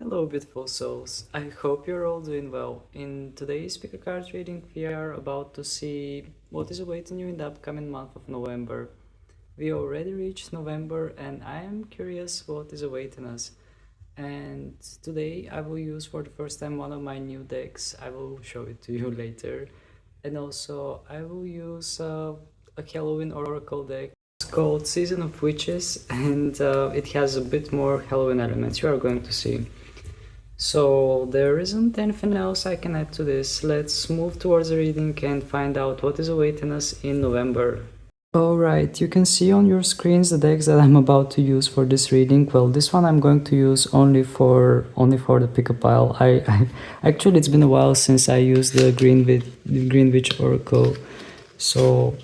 Hello, beautiful souls. I hope you're all doing well. In today's pick a card reading, we are about to see what is awaiting you in the upcoming month of November. We already reached November, and I am curious what is awaiting us. And today I will use for the first time one of my new decks. I will show it to you later. And also, I will use a Halloween Oracle deck. It's called Season of Witches, and it has a bit more Halloween elements you are going to see. So there isn't anything else I can add to this. Let's move towards the reading and find out what is awaiting us in November. Alright, you can see on your screens the decks that I'm about to use for this reading. Well, this one I'm going to use only for the pick a pile. Actually, it's been a while since I used the Greenwich Oracle. So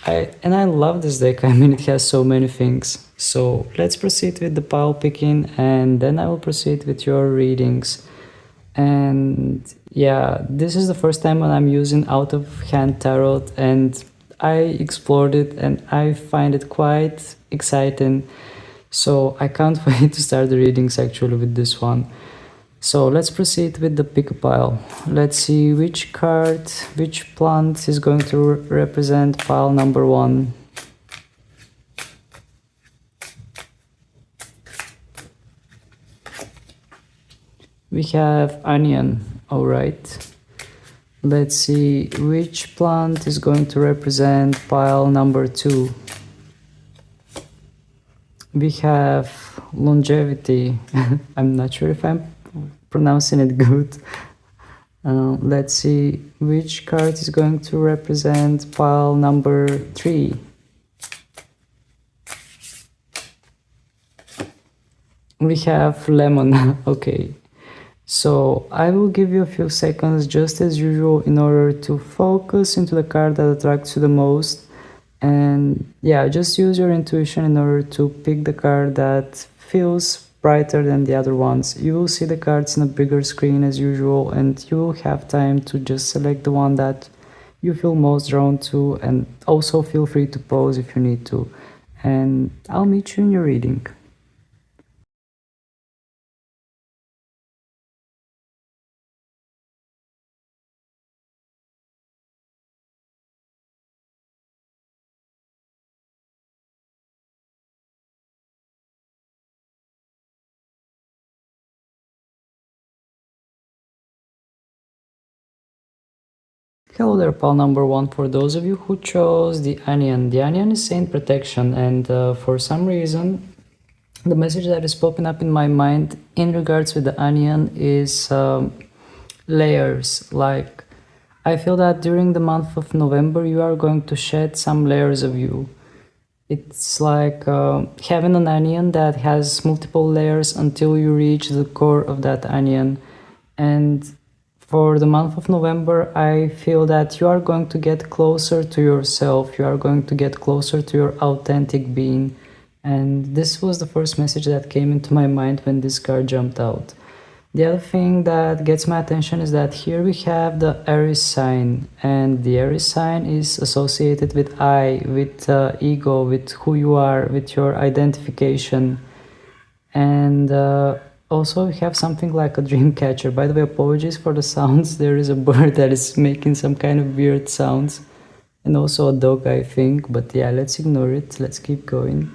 I love this deck. I mean, it has so many things. So let's proceed with the pile picking, and then I will proceed with your readings. And yeah, this is the first time when I'm using out of hand tarot, and I explored it and I find it quite exciting. So I can't wait to start the readings actually with this one. So let's proceed with the pick a pile. Let's see which card, which plant is going to represent pile number 1. We have onion, alright. Let's see which plant is going to represent pile number 2. We have longevity. I'm not sure if I'm pronouncing it good. Let's see which card is going to represent pile number 3. We have lemon. Okay. So I will give you a few seconds just as usual in order to focus into the card that attracts you the most. And yeah, just use your intuition in order to pick the card that feels brighter than the other ones. You will see the cards in a bigger screen as usual, and you will have time to just select the one that you feel most drawn to, and also feel free to pause if you need to. And I'll meet you in your reading. Hello there, pal number 1. For those of you who chose the onion is saying protection, and for some reason the message that is popping up in my mind in regards with the onion is layers. Like, I feel that during the month of November you are going to shed some layers of you. It's like having an onion that has multiple layers until you reach the core of that onion. And for the month of November, I feel that you are going to get closer to yourself. You are going to get closer to your authentic being. And this was the first message that came into my mind when this card jumped out. The other thing that gets my attention is that here we have the Aries sign, and the Aries sign is associated with I, with ego, with who you are, with your identification. And also we have something like a dream catcher. By the way, apologies for the sounds. There is a bird that is making some kind of weird sounds, and also a dog, I think, but yeah, let's ignore it. Let's keep going.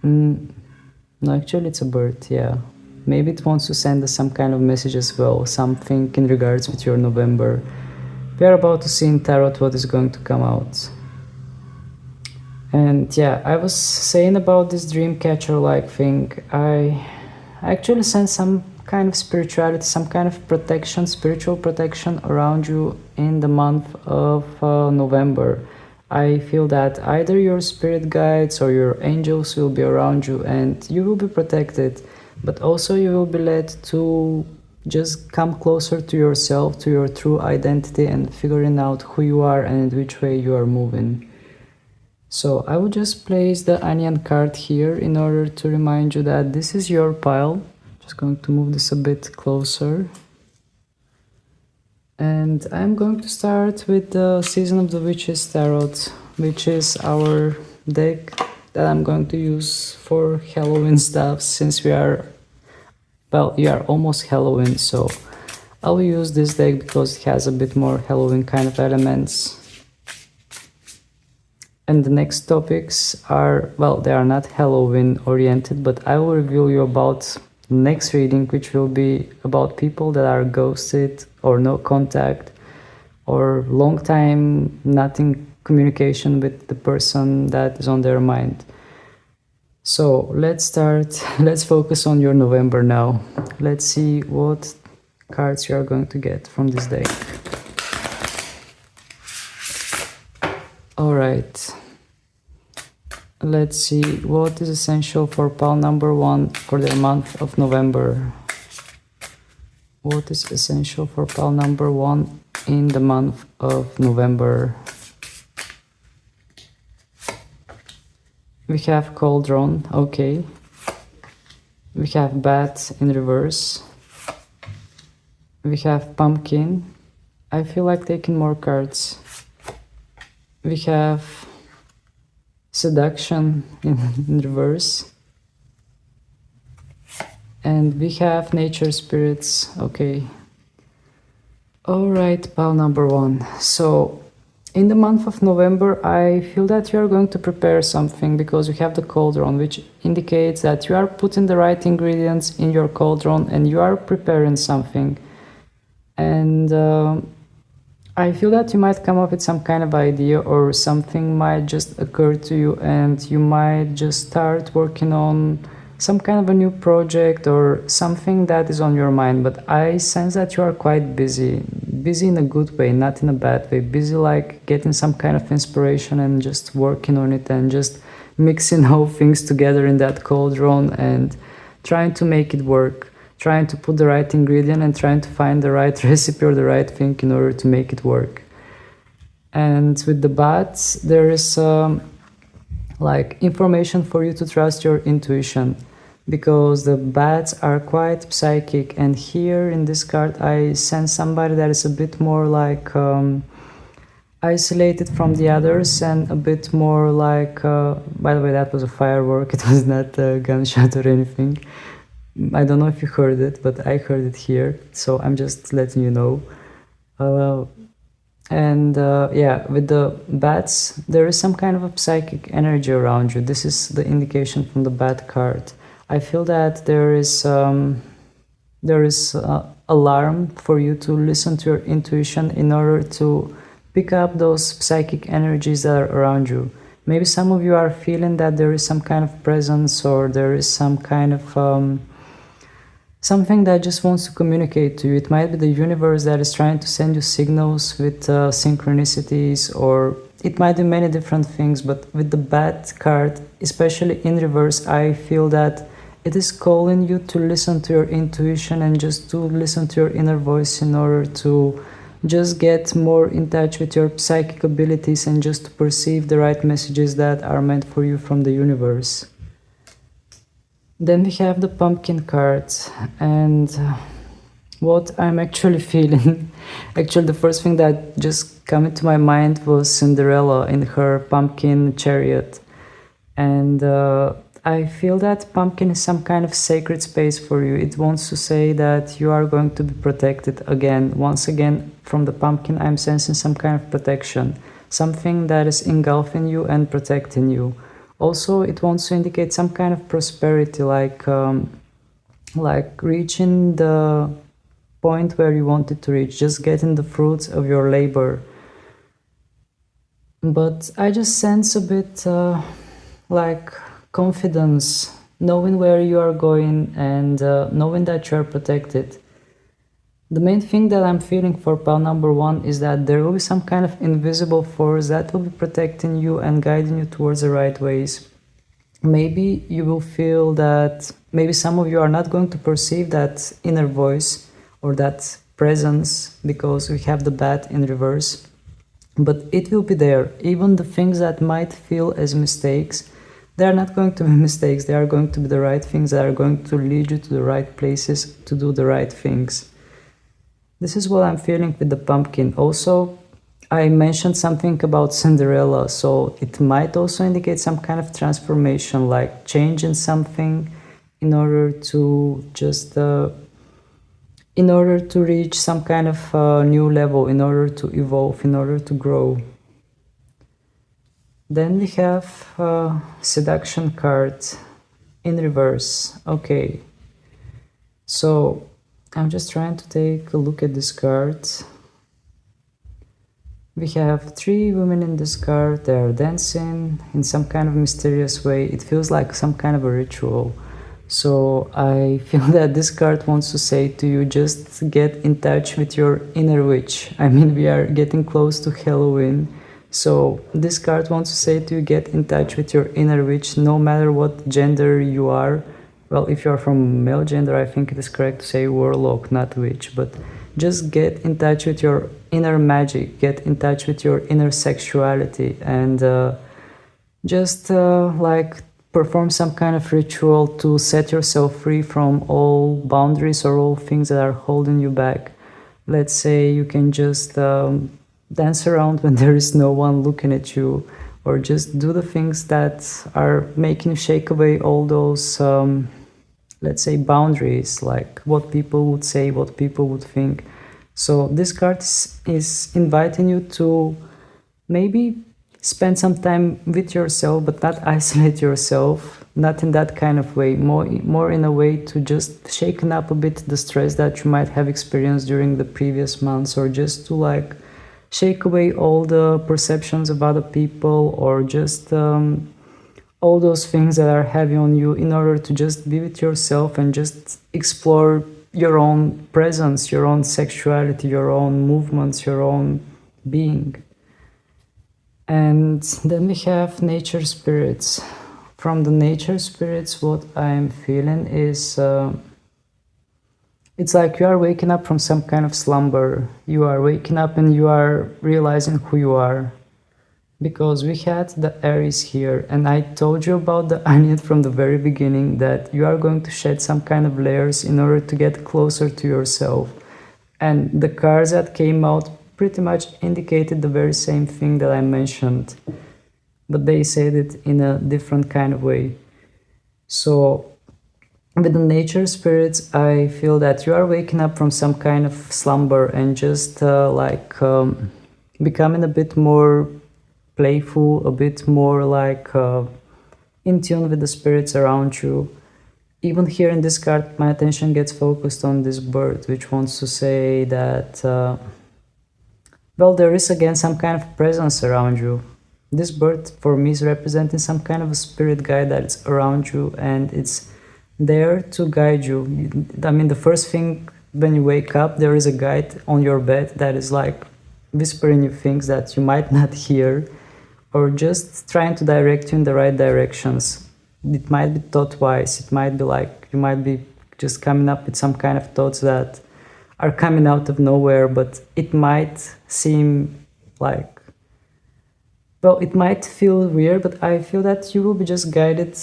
No, actually it's a bird, yeah. Maybe it wants to send us some kind of message as well, something in regards with your November. We are about to see in tarot what is going to come out. And yeah, I was saying about this dream catcher like thing. I actually sense some kind of spirituality, some kind of protection, spiritual protection around you in the month of November. I feel that either your spirit guides or your angels will be around you, and you will be protected, but also you will be led to just come closer to yourself, to your true identity, and figuring out who you are and in which way you are moving. So I will just place the onion card here in order to remind you that this is your pile. Just going to move this a bit closer. And I'm going to start with the Season of the Witches Tarot, which is our deck that I'm going to use for Halloween stuff, since we are well, you are almost Halloween, so I will use this deck because it has a bit more Halloween kind of elements. And the next topics are, well, they are not Halloween oriented, but I will reveal you about the next reading, which will be about people that are ghosted or no contact or long time not in communication with the person that is on their mind. So let's start. Let's focus on your November now. Let's see what cards you are going to get from this deck. All right. Let's see what is essential for pile number 1 for the month of November. What is essential for pile number 1 in the month of November? We have Cauldron, okay. We have Bat in reverse. We have Pumpkin. I feel like taking more cards. We have Seduction in reverse. And we have Nature Spirits, okay. All right, pile number 1. So in the month of November, I feel that you are going to prepare something because you have the cauldron, which indicates that you are putting the right ingredients in your cauldron and you are preparing something. And I feel that you might come up with some kind of idea or something might just occur to you and you might just start working on some kind of a new project or something that is on your mind. But I sense that you are quite busy in a good way, not in a bad way, busy like getting some kind of inspiration and just working on it and just mixing all things together in that cauldron and trying to make it work, trying to put the right ingredient and trying to find the right recipe or the right thing in order to make it work. And with the bats, there is like information for you to trust your intuition, because the bats are quite psychic, and here in this card I sense somebody that is a bit more like isolated from the others and a bit more like by the way, that was a firework, it was not a gunshot or anything. I don't know if you heard it, but I heard it here, so I'm just letting you know. Yeah, with the bats, there is some kind of a psychic energy around you. This is the indication from the bat card. I feel that there is alarm for you to listen to your intuition in order to pick up those psychic energies that are around you. Maybe some of you are feeling that there is some kind of presence or there is some kind of something that just wants to communicate to you. It might be the universe that is trying to send you signals with synchronicities, or it might be many different things. But with the bat card, especially in reverse, I feel that it is calling you to listen to your intuition and just to listen to your inner voice in order to just get more in touch with your psychic abilities and just to perceive the right messages that are meant for you from the universe. Then we have the pumpkin cards, and what I'm actually feeling, actually the first thing that just came into my mind was Cinderella in her pumpkin chariot. And I feel that pumpkin is some kind of sacred space for you. It wants to say that you are going to be protected again. Once again, from the pumpkin, I'm sensing some kind of protection, something that is engulfing you and protecting you. Also, it wants to indicate some kind of prosperity, like reaching the point where you wanted to reach, just getting the fruits of your labor. But I just sense a bit like confidence, knowing where you are going and knowing that you are protected. The main thing that I'm feeling for pile number 1 is that there will be some kind of invisible force that will be protecting you and guiding you towards the right ways. Maybe you will feel that maybe some of you are not going to perceive that inner voice or that presence because we have the bat in reverse, but it will be there. Even the things that might feel as mistakes, they are not going to be mistakes. They are going to be the right things that are going to lead you to the right places to do the right things. This is what I'm feeling with the pumpkin. Also, I mentioned something about Cinderella, so it might also indicate some kind of transformation, like changing something in order to just in order to reach some kind of new level, in order to evolve, in order to grow. Then we have seduction card in reverse. Okay, so I'm just trying to take a look at this card. We have 3 women in this card. They are dancing in some kind of mysterious way. It feels like some kind of a ritual. So I feel that this card wants to say to you, just get in touch with your inner witch. I mean, we are getting close to Halloween. So this card wants to say to you, get in touch with your inner witch, no matter what gender you are. Well, if you are from male gender, I think it is correct to say warlock, not witch. But just get in touch with your inner magic, get in touch with your inner sexuality, and just like perform some kind of ritual to set yourself free from all boundaries or all things that are holding you back. Let's say you can just dance around when there is no one looking at you, or just do the things that are making you shake away all those let's say boundaries, like what people would say, what people would think. So this card is inviting you to maybe spend some time with yourself, but not isolate yourself, not in that kind of way, more in a way to just shaken up a bit the stress that you might have experienced during the previous months, or just to like shake away all the perceptions of other people, or just all those things that are heavy on you, in order to just be with yourself and just explore your own presence, your own sexuality, your own movements, your own being. And then we have nature spirits. From the nature spirits, what I'm feeling is it's like you are waking up from some kind of slumber. You are waking up and you are realizing who you are. Because we had the Aries here, and I told you about the onion from the very beginning, that you are going to shed some kind of layers in order to get closer to yourself. And the cards that came out pretty much indicated the very same thing that I mentioned, but they said it in a different kind of way. So with the nature spirits, I feel that you are waking up from some kind of slumber and just becoming a bit more playful, a bit more like in tune with the spirits around you. Even here in this card, my attention gets focused on this bird, which wants to say that well, there is again some kind of presence around you. This bird for me is representing some kind of a spirit guide that's around you, and it's there to guide you. I mean, the first thing when you wake up, there is a guide on your bed that is like whispering you things that you might not hear, or just trying to direct you in the right directions. It might be thought-wise, it might be like you might be just coming up with some kind of thoughts that are coming out of nowhere, but it might seem like, well, it might feel weird, but I feel that you will be just guided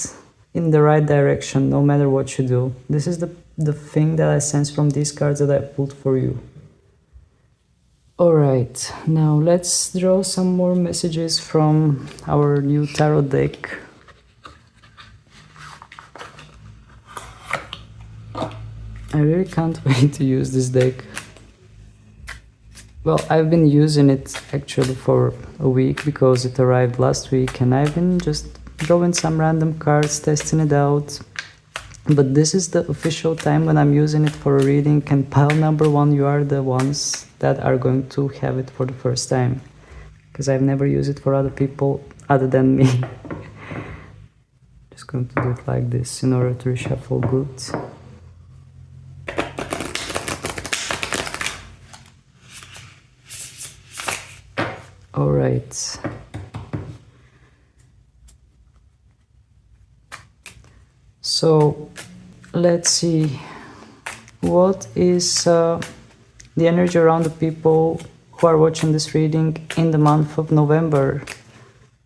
in the right direction no matter what you do. This is the thing that I sense from these cards that I pulled for you. Alright, now let's draw some more messages from our new tarot deck. I really can't wait to use this deck. Well, I've been using it actually for a week because it arrived last week, and I've been just drawing some random cards, testing it out. But this is the official time when I'm using it for a reading, and pile number 1, you are the ones that are going to have it for the first time, because I've never used it for other people other than me. Just going to do it like this in order to reshuffle good. Alright. So let's see, what is the energy around the people who are watching this reading in the month of November?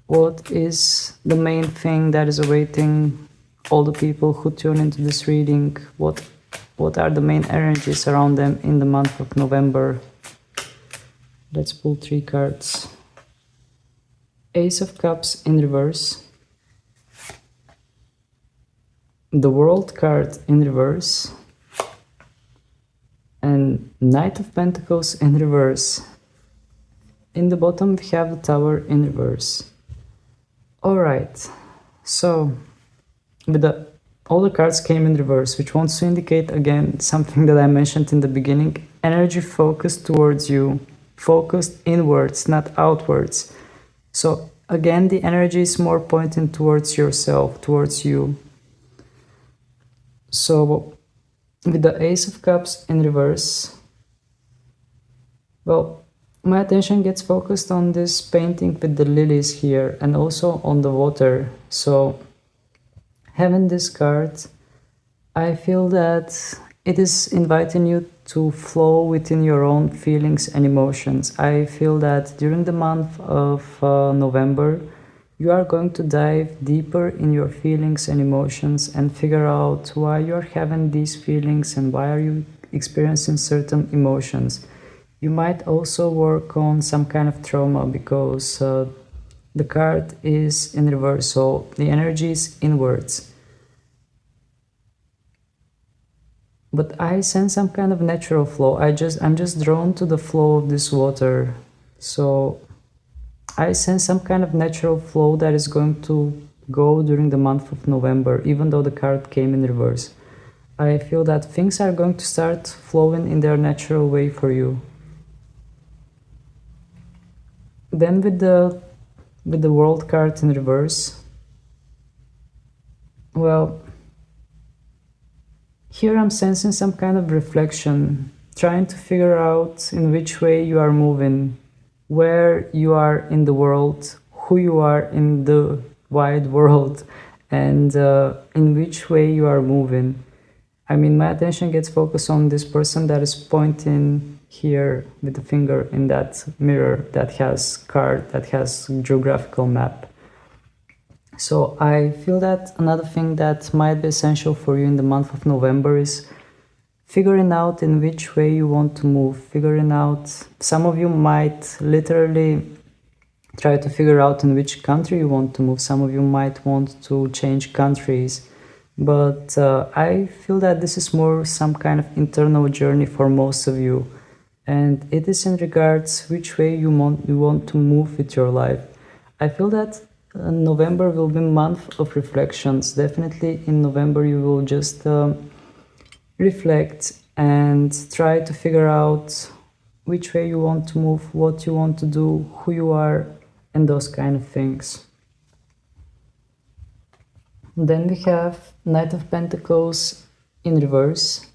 What is the main thing that is awaiting all the people who tune into this reading? What are the main energies around them in the month of November? Let's pull 3 cards. Ace of Cups in reverse, the World card in reverse, and Knight of Pentacles in reverse. In the bottom we have the Tower in reverse. Alright, so with all the cards came in reverse, which wants to indicate again something that I mentioned in the beginning: energy focused towards you, focused inwards, not outwards. So again, the energy is more pointing towards yourself, towards you. So with the Ace of Cups in reverse, well, my attention gets focused on this painting with the lilies here and also on the water. So having this card, I feel that it is inviting you to flow within your own feelings and emotions. I feel that during the month of November, you are going to dive deeper in your feelings and emotions and figure out why you are having these feelings and why are you experiencing certain emotions. You might also work on some kind of trauma because the card is in reverse, so the energy is inwards. But I sense some kind of natural flow. I'm just drawn to the flow of this water. So I sense some kind of natural flow that is going to go during the month of November, even though the card came in reverse. I feel that things are going to start flowing in their natural way for you. Then with the World card in reverse, well, here I'm sensing some kind of reflection, trying to figure out in which way you are moving, where you are in the world, who you are in the wide world, and in which way you are moving. I mean, my attention gets focused on this person that is pointing here with the finger in that mirror that has card, that has geographical map. So I feel that another thing that might be essential for you in the month of November is figuring out in which way you want to move, figuring out, some of you might literally try to figure out in which country you want to move, some of you might want to change countries, but I feel that this is more some kind of internal journey for most of you, and it is in regards which way you want to move with your life. I feel that November will be a month of reflections. Definitely in November you will just reflect and try to figure out which way you want to move, what you want to do, who you are, and those kind of things. Then we have Knight of Pentacles in reverse.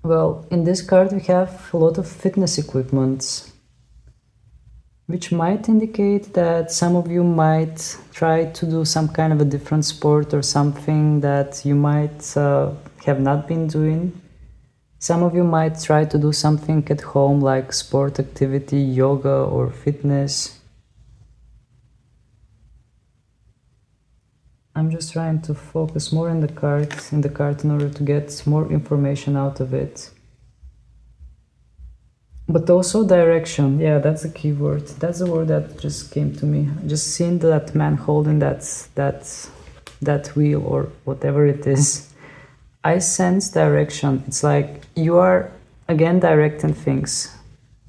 Well, in this card we have a lot of fitness equipments, which might indicate that some of you might try to do some kind of a different sport or something that you might have not been doing. Some of you might try to do something at home like sport activity, yoga or fitness. I'm just trying to focus more in the card in order to get more information out of it. But also direction, yeah, that's a key word. That's the word that just came to me. Just seeing that man holding that wheel or whatever it is. I sense direction. It's like you are again directing things,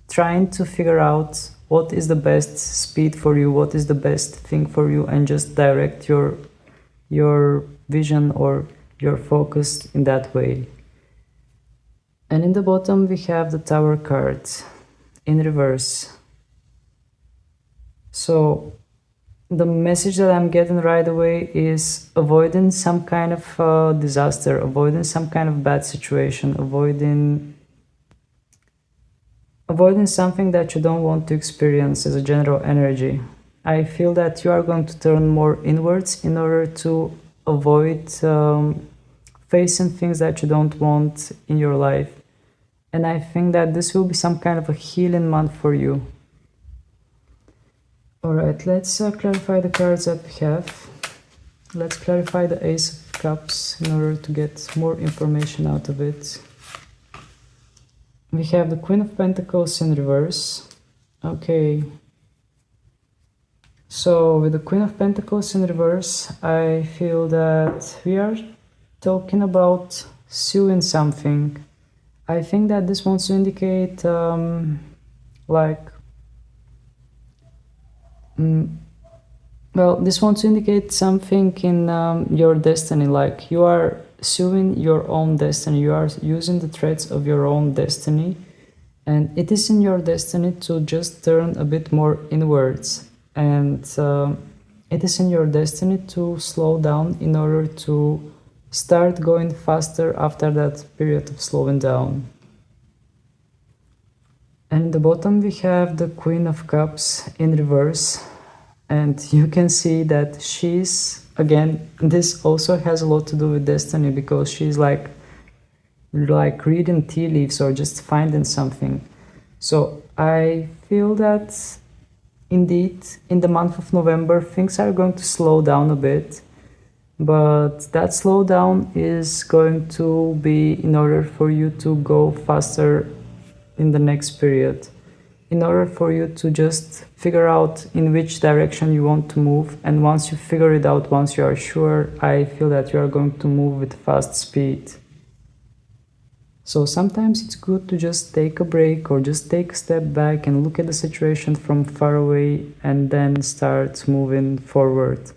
trying to figure out what is the best speed for you, what is the best thing for you, and just direct your vision or your focus in that way. And in the bottom we have the Tower card in reverse. So the message that I'm getting right away is avoiding some kind of disaster, avoiding some kind of bad situation, avoiding something that you don't want to experience as a general energy. I feel that you are going to turn more inwards in order to avoid facing things that you don't want in your life. And I think that this will be some kind of a healing month for you. Alright, let's clarify the cards that we have. Let's clarify the Ace of Cups in order to get more information out of it. We have the Queen of Pentacles in reverse. Okay. So with the Queen of Pentacles in reverse, I feel that we are talking about suing something. I think that this wants to indicate like well, this wants to indicate something in your destiny, like you are suing your own destiny, you are using the threads of your own destiny, and it is in your destiny to just turn a bit more inwards, and it is in your destiny to slow down in order to start going faster after that period of slowing down. And at the bottom we have the Queen of Cups in reverse, and you can see that she's, again, this also has a lot to do with destiny, because she's like reading tea leaves or just finding something. So I feel that indeed in the month of November things are going to slow down a bit, but that slowdown is going to be in order for you to go faster in the next period, in order for you to just figure out in which direction you want to move. And once you figure it out, once you are sure, I feel that you are going to move with fast speed. So sometimes it's good to just take a break or just take a step back and look at the situation from far away and then start moving forward.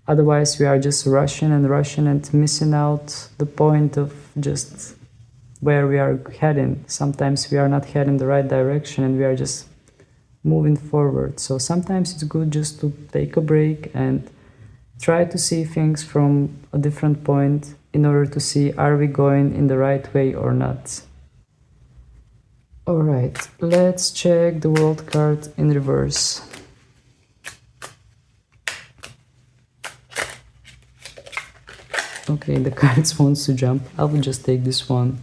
Otherwise we are just rushing and missing out the point of just where we are heading. Sometimes we are not heading the right direction and we are just moving forward. So sometimes it's good just to take a break and try to see things from a different point in order to see, are we going in the right way or not. Alright, let's check the World card in reverse. Okay, the cards wants to jump. I will just take this one.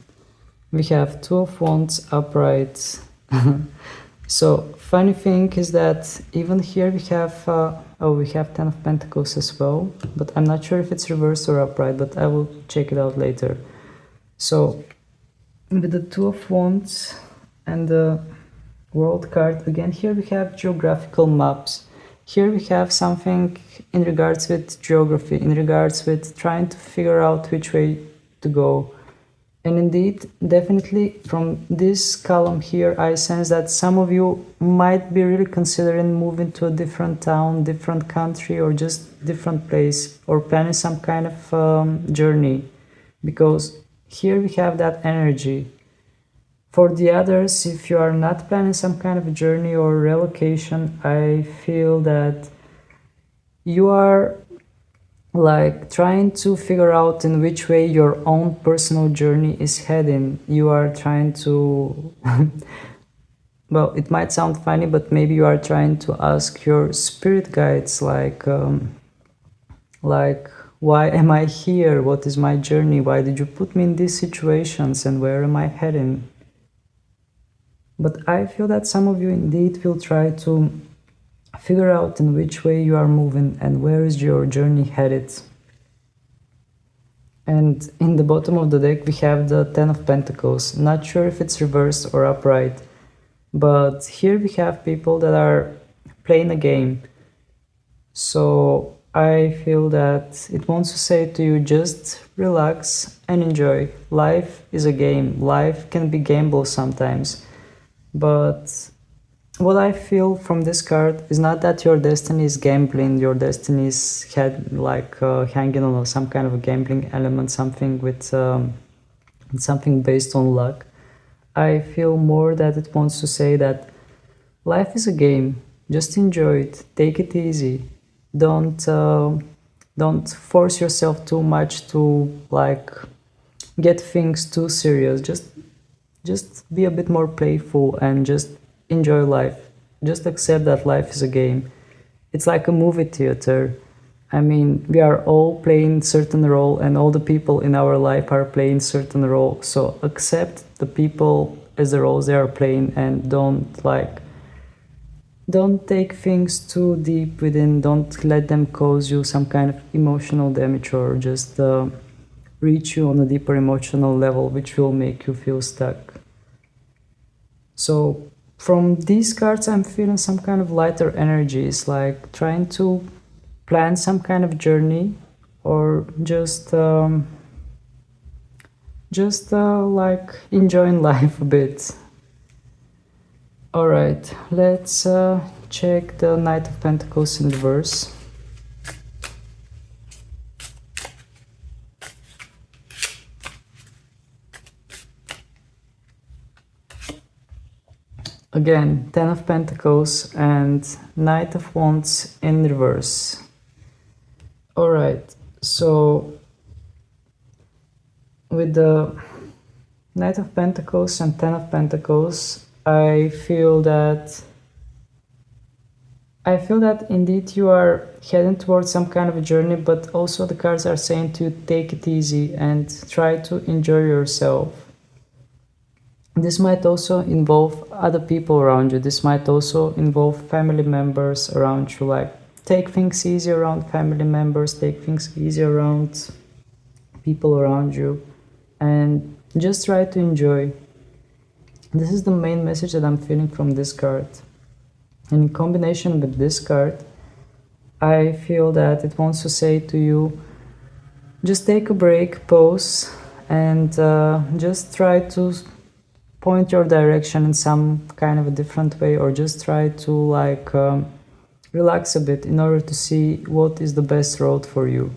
We have Two of Wands upright. So funny thing is that even here we have we have Ten of Pentacles as well, but I'm not sure if it's reversed or upright, but I will check it out later. So with the Two of Wands and the World card, again here we have geographical maps. Here we have something in regards with geography, in regards with trying to figure out which way to go. And indeed, definitely from this column here, I sense that some of you might be really considering moving to a different town, different country, or just different place, or planning some kind of journey, because here we have that energy. For the others, if you are not planning some kind of a journey or relocation, I feel that you are like trying to figure out in which way your own personal journey is heading. You are trying to well, it might sound funny, but maybe you are trying to ask your spirit guides like why am I here? What is my journey? Why did you put me in these situations, and where am I heading? But I feel that some of you indeed will try to figure out in which way you are moving and where is your journey headed. And in the bottom of the deck we have the Ten of Pentacles. Not sure if it's reversed or upright, but here we have people that are playing a game. So I feel that it wants to say to you, just relax and enjoy. Life is a game. Life can be gamble sometimes. But what I feel from this card is not that your destiny is gambling, your destiny is hanging on some kind of a gambling element, something with something based on luck. I feel more that it wants to say that life is a game. Just enjoy it. Take it easy. Don't force yourself too much to get things too serious. Just be a bit more playful and just enjoy life. Just accept that life is a game. It's like a movie theater. I mean, we are all playing certain role, and all the people in our life are playing certain role. So accept the people as the roles they are playing, and don't take things too deep within. Don't let them cause you some kind of emotional damage, or just reach you on a deeper emotional level, which will make you feel stuck. So From these cards, I'm feeling some kind of lighter energies, like trying to plan some kind of journey, or just like enjoying life a bit. All right, let's check the Knight of Pentacles in reverse. Again, Ten of Pentacles and Knight of Wands in reverse. All right, so with the Knight of Pentacles and Ten of Pentacles, I feel that indeed you are heading towards some kind of a journey, but also the cards are saying to take it easy and try to enjoy yourself. This might also involve other people around you. This might also involve family members around you. Like, take things easy around family members, take things easy around people around you, and just try to enjoy. This is the main message that I'm feeling from this card. And in combination with this card, I feel that it wants to say to you, just take a break, pause, and just try to point your direction in some kind of a different way, or just try to like relax a bit in order to see what is the best road for you.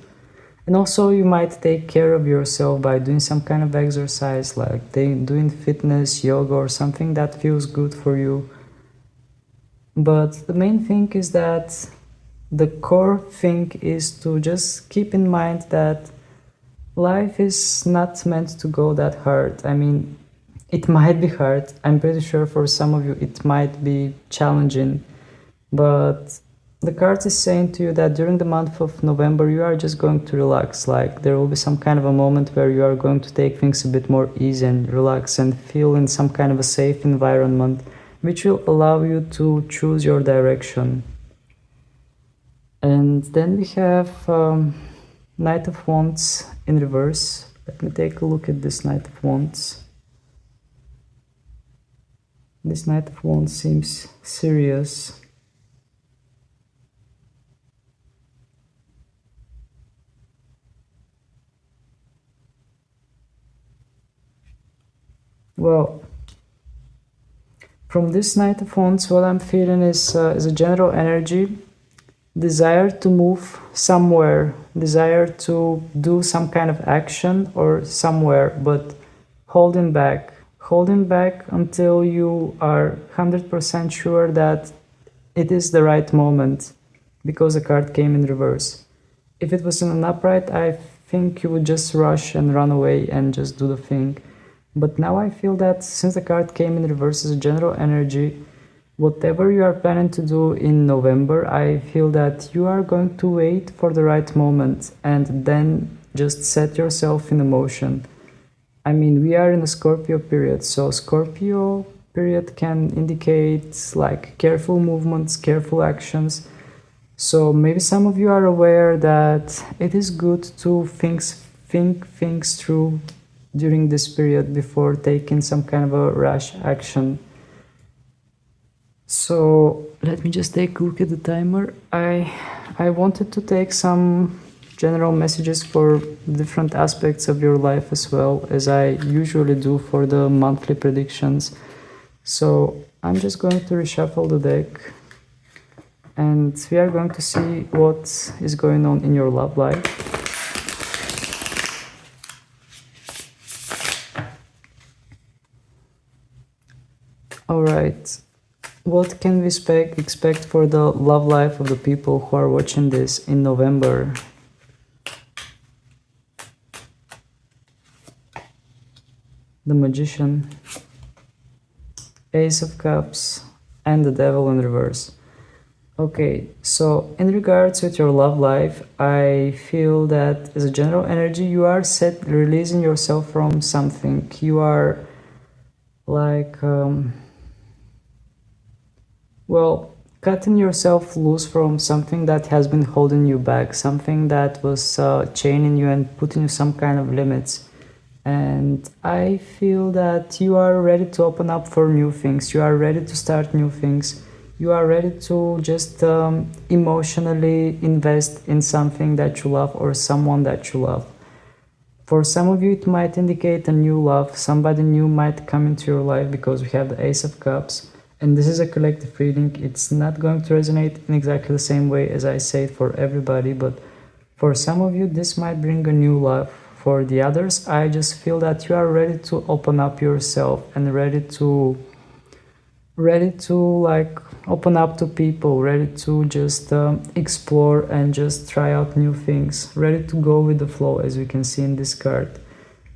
And also you might take care of yourself by doing some kind of exercise, like doing fitness, yoga, or something that feels good for you. But the main thing is that the core thing is to just keep in mind that life is not meant to go that hard. I mean, it might be hard. I'm pretty sure for some of you it might be challenging, but the card is saying to you that during the month of November you are just going to relax. Like, there will be some kind of a moment where you are going to take things a bit more easy and relax and feel in some kind of a safe environment, which will allow you to choose your direction. And then we have Knight of Wands in reverse. Let me take a look at this Knight of Wands. This Knight of Wands seems serious. Well, from this Knight of Wands, what I'm feeling is a general energy, desire to move somewhere, desire to do some kind of action or somewhere, but holding back until you are 100% sure that it is the right moment, because the card came in reverse. If it was in an upright, I think you would just rush and run away and just do the thing. But now I feel that since the card came in reverse as a general energy, whatever you are planning to do in November, I feel that you are going to wait for the right moment and then just set yourself in motion. I mean, we are in a Scorpio period, so Scorpio period can indicate like careful movements, careful actions. So maybe some of you are aware that it is good to think things through during this period before taking some kind of a rash action. So let me just take a look at the timer. I wanted to take some general messages for different aspects of your life as well, as I usually do for the monthly predictions. So I'm just going to reshuffle the deck, and we are going to see what is going on in your love life. All right, what can we expect for the love life of the people who are watching this in November? The Magician, Ace of Cups, and the Devil in reverse. Okay, so in regards with your love life, I feel that as a general energy, you are releasing yourself from something. You are like, well, cutting yourself loose from something that has been holding you back, something that was chaining you and putting you some kind of limits. And I feel that you are ready to open up for new things. You are ready to start new things. You are ready to just emotionally invest in something that you love or someone that you love. For some of you, it might indicate a new love. Somebody new might come into your life because we have the Ace of Cups. And this is a collective reading. It's not going to resonate in exactly the same way as I say it for everybody, but for some of you, this might bring a new love. For the others, I just feel that you are ready to open up yourself and ready to like open up to people, ready to just explore and just try out new things, ready to go with the flow, as we can see in this card.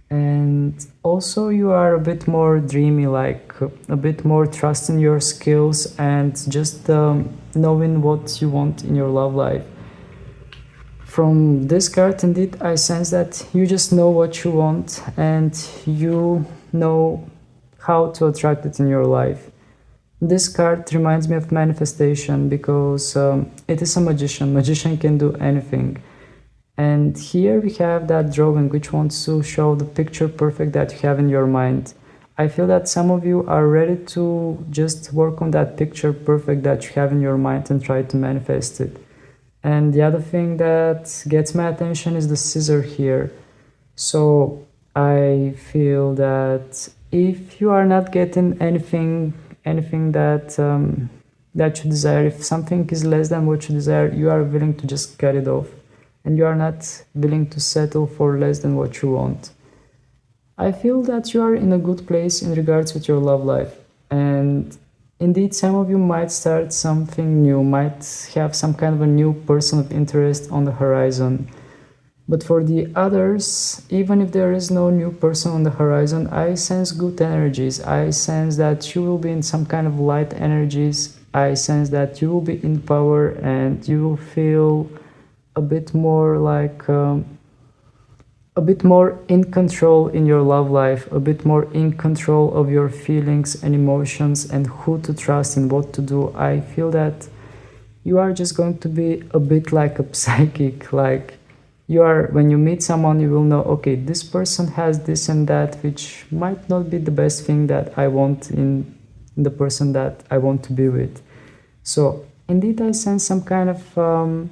And also you are a bit more dreamy, like a bit more trust in your skills and just knowing what you want in your love life. From this card, indeed, I sense that you just know what you want and you know how to attract it in your life. This card reminds me of manifestation because it is a magician. Magician can do anything. And here we have that drawing which wants to show the picture perfect that you have in your mind. I feel that some of you are ready to just work on that picture perfect that you have in your mind and try to manifest it. And the other thing that gets my attention is the scissor here. So I feel that if you are not getting anything that that you desire, if something is less than what you desire, you are willing to just cut it off, and you are not willing to settle for less than what you want. I feel that you are in a good place in regards with your love life, and indeed some of you might start something new, might have some kind of a new person of interest on the horizon. But for the others, even if there is no new person on the horizon, I sense good energies. I sense that you will be in some kind of light energies. I sense that you will be in power and you will feel a bit more like a bit more in control in your love life, a bit more in control of your feelings and emotions and who to trust and what to do. I feel that you are just going to be a bit like a psychic, like you are, when you meet someone, you will know, okay, this person has this and that, which might not be the best thing that I want in the person that I want to be with. So indeed, I sense some kind of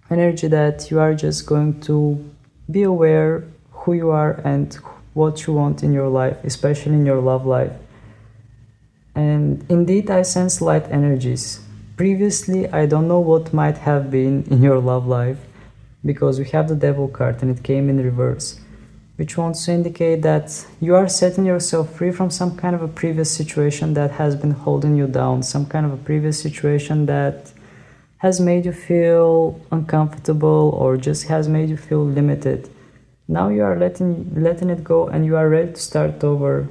energy that you are just going to be aware who you are and what you want in your life, especially in your love life. And indeed, I sense light energies. Previously, I don't know what might have been in your love life, because we have the Devil card and it came in reverse, which wants to indicate that you are setting yourself free from some kind of a previous situation that has been holding you down, some kind of a previous situation that has made you feel uncomfortable or just has made you feel limited. Now you are letting it go and you are ready to start over.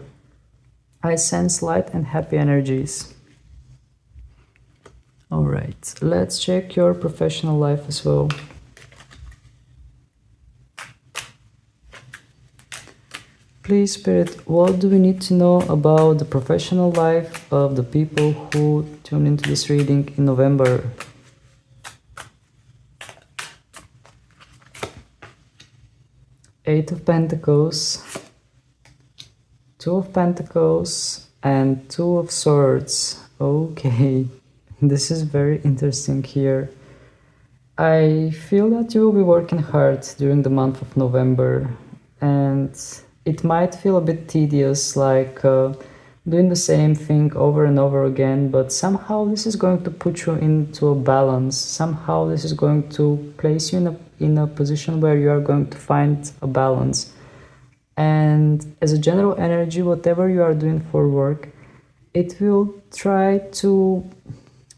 I sense light and happy energies. All right, let's check your professional life as well. Please, Spirit, what do we need to know about the professional life of the people who tune into this reading in November? Eight of Pentacles, Two of Pentacles, and Two of Swords. Okay, this is very interesting here. I feel that you will be working hard during the month of November, and it might feel a bit tedious, like doing the same thing over and over again, but somehow this is going to put you into a balance. Somehow this is going to place you in a position where you are going to find a balance. And as a general energy, whatever you are doing for work, it will try to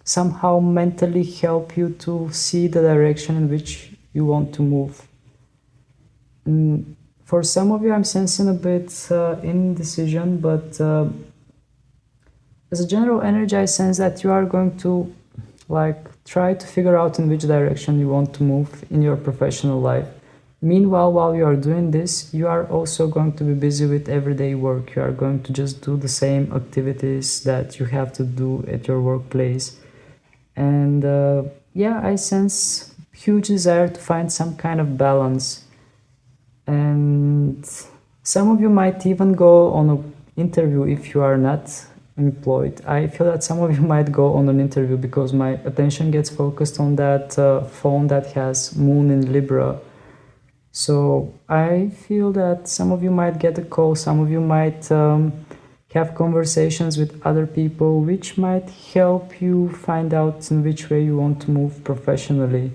somehow mentally help you to see the direction in which you want to move. For some of you, I'm sensing a bit indecision, but as a general energy, I sense that you are going to try to figure out in which direction you want to move in your professional life. Meanwhile, while you are doing this, you are also going to be busy with everyday work. You are going to just do the same activities that you have to do at your workplace. And yeah, I sense huge desire to find some kind of balance. And Some of you might even go on an interview if you are not employed. I feel that some of you might go on an interview because my attention gets focused on that phone that has Moon in Libra. So I feel that some of you might get a call, some of you might have conversations with other people, which might help you find out in which way you want to move professionally.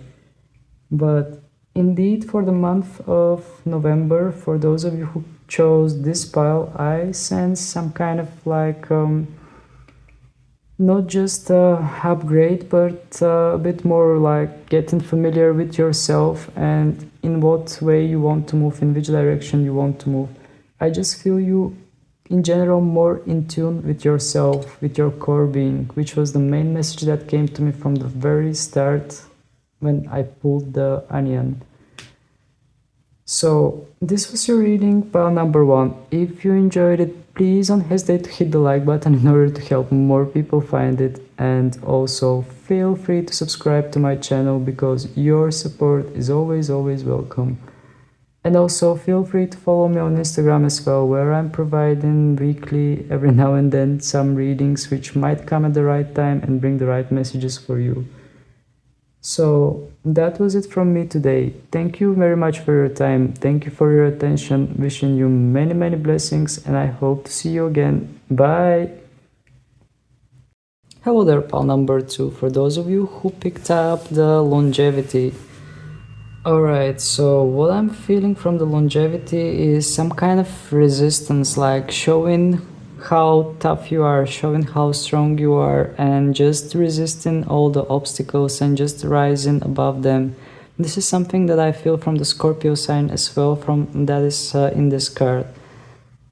But indeed, for the month of November, for those of you who chose this pile, I sense some kind of like not just upgrade, but a bit more like getting familiar with yourself and in what way you want to move, in which direction you want to move. I just feel you in general more in tune with yourself, with your core being, which was the main message that came to me from the very start when I pulled the onion. So this was your reading, pile number 1. If you enjoyed it, please don't hesitate to hit the like button in order to help more people find it, and also feel free to subscribe to my channel because your support is always welcome. And also feel free to follow me on Instagram as well, where I'm providing weekly, every now and then, some readings which might come at the right time and bring the right messages for you. So that was it from me today. Thank you very much for your time. Thank you for your attention. Wishing you many blessings, and I hope to see you again. Bye. Hello there, pal number 2. For those of you who picked up the longevity. Alright, so what I'm feeling from the longevity is some kind of resistance, like showing how tough you are, showing how strong you are, and just resisting all the obstacles and just rising above them. This is something that I feel from the Scorpio sign as well, from that is in this card.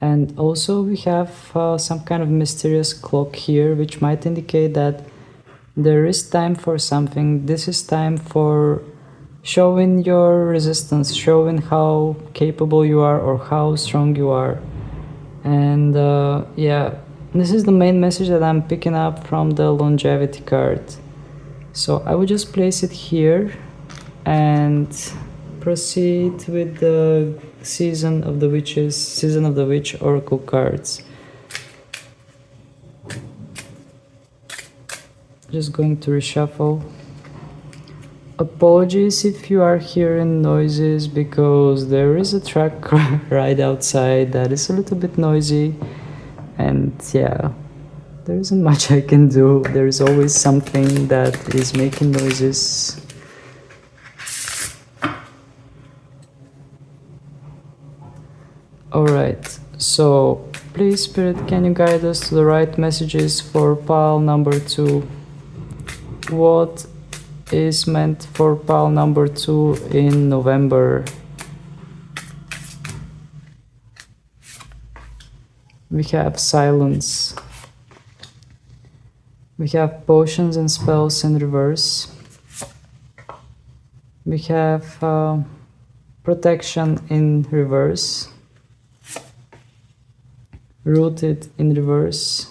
And also we have some kind of mysterious clock here, which might indicate that there is time for something. This is time for showing your resistance, showing how capable you are or how strong you are. And yeah, this is the main message that I'm picking up from the longevity card. So I will just place it here and proceed with the season of the witch oracle cards. Just going to reshuffle. Apologies if you are hearing noises because there is a truck right outside that is a little bit noisy, and yeah, there isn't much I can do. There is always something that is making noises. Alright, so please Spirit, can you guide us to the right messages for pile number 2? What is meant for pile number 2 in November? We have silence. We have potions and spells in reverse. We have protection in reverse. Rooted in reverse.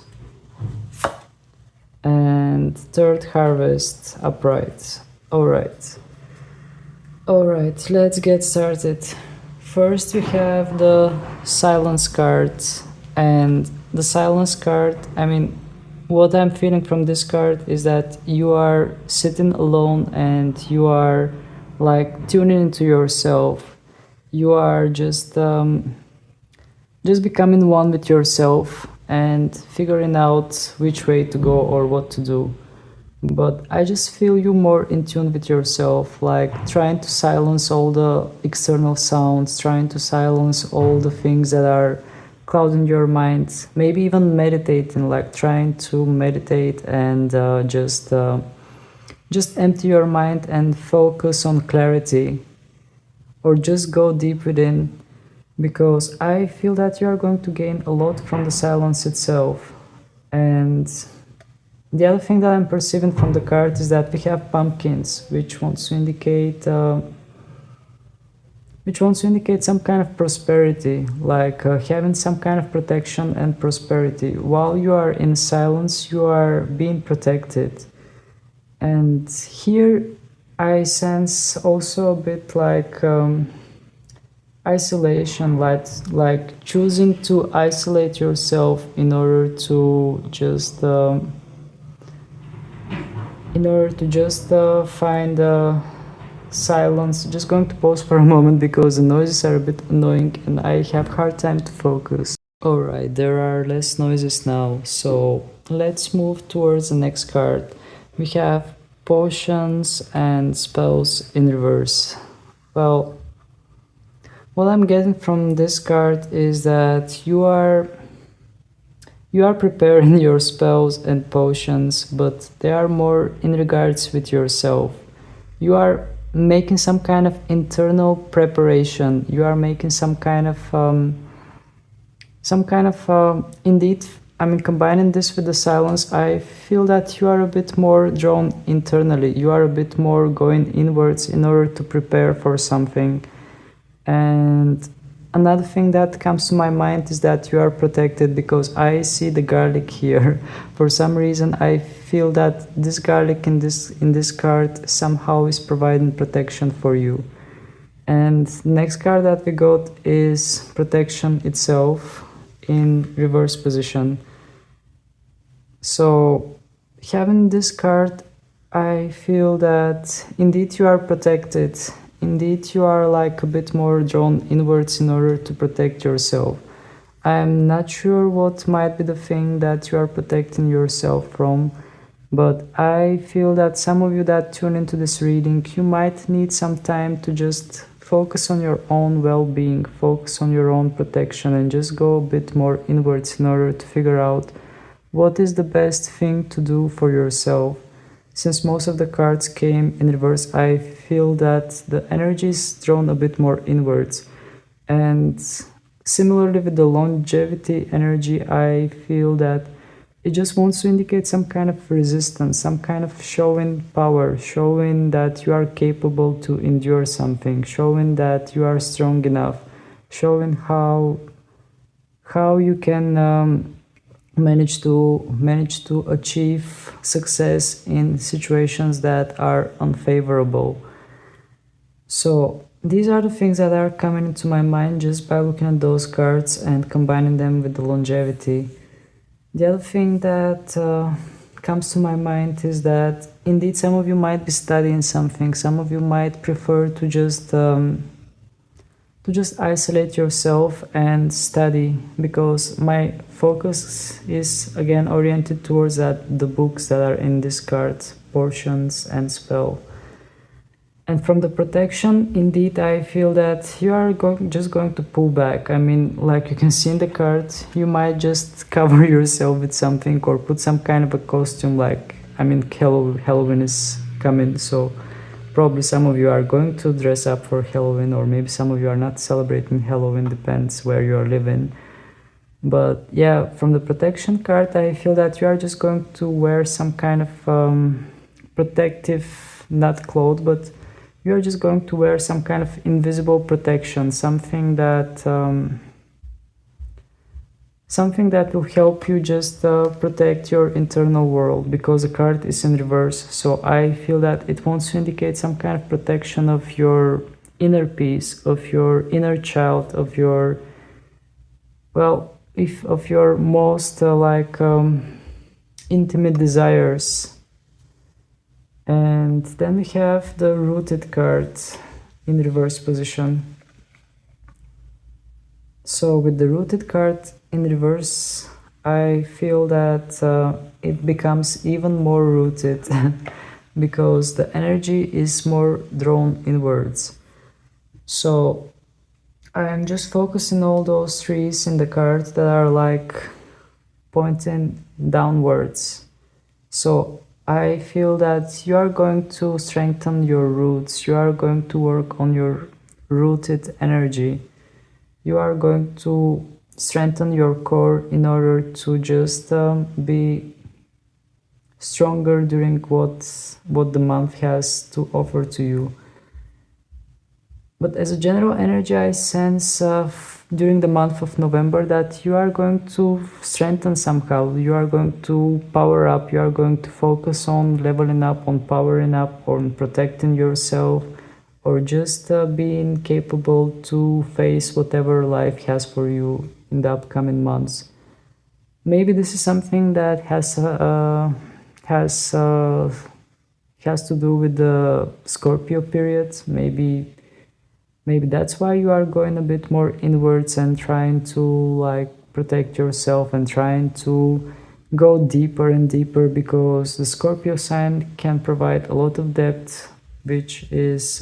And third harvest upright. Alright, let's get started. First we have the silence card, and the silence card, I mean, what I'm feeling from this card is that you are sitting alone and you are like tuning into yourself. You are just becoming one with yourself and figuring out which way to go or what to do. But I just feel you more in tune with yourself, like trying to silence all the external sounds, trying to silence all the things that are clouding your mind, maybe even meditating, like trying to meditate and just empty your mind and focus on clarity, or just go deep within. Because I feel that you are going to gain a lot from the silence itself. And the other thing that I'm perceiving from the card is that we have pumpkins, which wants to indicate some kind of prosperity, like having some kind of protection and prosperity. While you are in silence, you are being protected. And here I sense also a bit like isolation, like choosing to isolate yourself in order to just find silence. Just going to pause for a moment because the noises are a bit annoying and I have hard time to focus. Alright, there are less noises now, so let's move towards the next card. We have potions and spells in reverse. Well, what I'm getting from this card is that you are preparing your spells and potions, but they are more in regards with yourself. You are making some kind of internal preparation. You are making some kind of indeed, I mean, combining this with the silence, I feel that you are a bit more drawn internally. You are a bit more going inwards in order to prepare for something. And another thing that comes to my mind is that you are protected, because I see the garlic here. For some reason, I feel that this garlic in this card somehow is providing protection for you. And next card that we got is protection itself in reverse position. So having this card, I feel that indeed you are protected. Indeed you are like a bit more drawn inwards in order to protect yourself. I am not sure what might be the thing that you are protecting yourself from, but I feel that some of you that tune into this reading, you might need some time to just focus on your own well-being, focus on your own protection, and just go a bit more inwards in order to figure out what is the best thing to do for yourself. Since most of the cards came in reverse, I feel that the energy is drawn a bit more inwards. And similarly with the longevity energy, I feel that it just wants to indicate some kind of resistance, some kind of showing power, showing that you are capable to endure something, showing that you are strong enough, showing how you can manage to achieve success in situations that are unfavorable. So these are the things that are coming into my mind just by looking at those cards and combining them with the longevity. The other thing that comes to my mind is that indeed some of you might be studying something, some of you might prefer to just isolate yourself and study, because my focus is again oriented towards the books that are in this card, portions and spell. And from the protection, indeed, I feel that you are just going to pull back. I mean, like you can see in the card, you might just cover yourself with something or put some kind of a costume. Like, I mean, Halloween is coming, so probably some of you are going to dress up for Halloween, or maybe some of you are not celebrating Halloween, depends where you are living. But yeah, from the protection card, I feel that you are just going to wear some kind of protective, not cloth, but you are just going to wear some kind of invisible protection, something that will help you just protect your internal world, because the card is in reverse. So I feel that it wants to indicate some kind of protection of your inner peace, of your inner child, of your, well, of your most intimate desires. And then we have the rooted card in reverse position. So with the rooted card in reverse, I feel that it becomes even more rooted because the energy is more drawn inwards. So I'm just focusing all those trees in the card that are like pointing downwards. So I feel that you are going to strengthen your roots, you are going to work on your rooted energy, you are going to strengthen your core in order to just be stronger during what the month has to offer to you. But as a general energy, I sense during the month of November that you are going to strengthen somehow, you are going to power up, you are going to focus on leveling up, on powering up, on protecting yourself, or just being capable to face whatever life has for you in the upcoming months. Maybe this is something that has has to do with the Scorpio period. Maybe that's why you are going a bit more inwards and trying to like protect yourself and trying to go deeper and deeper, because the Scorpio sign can provide a lot of depth, which is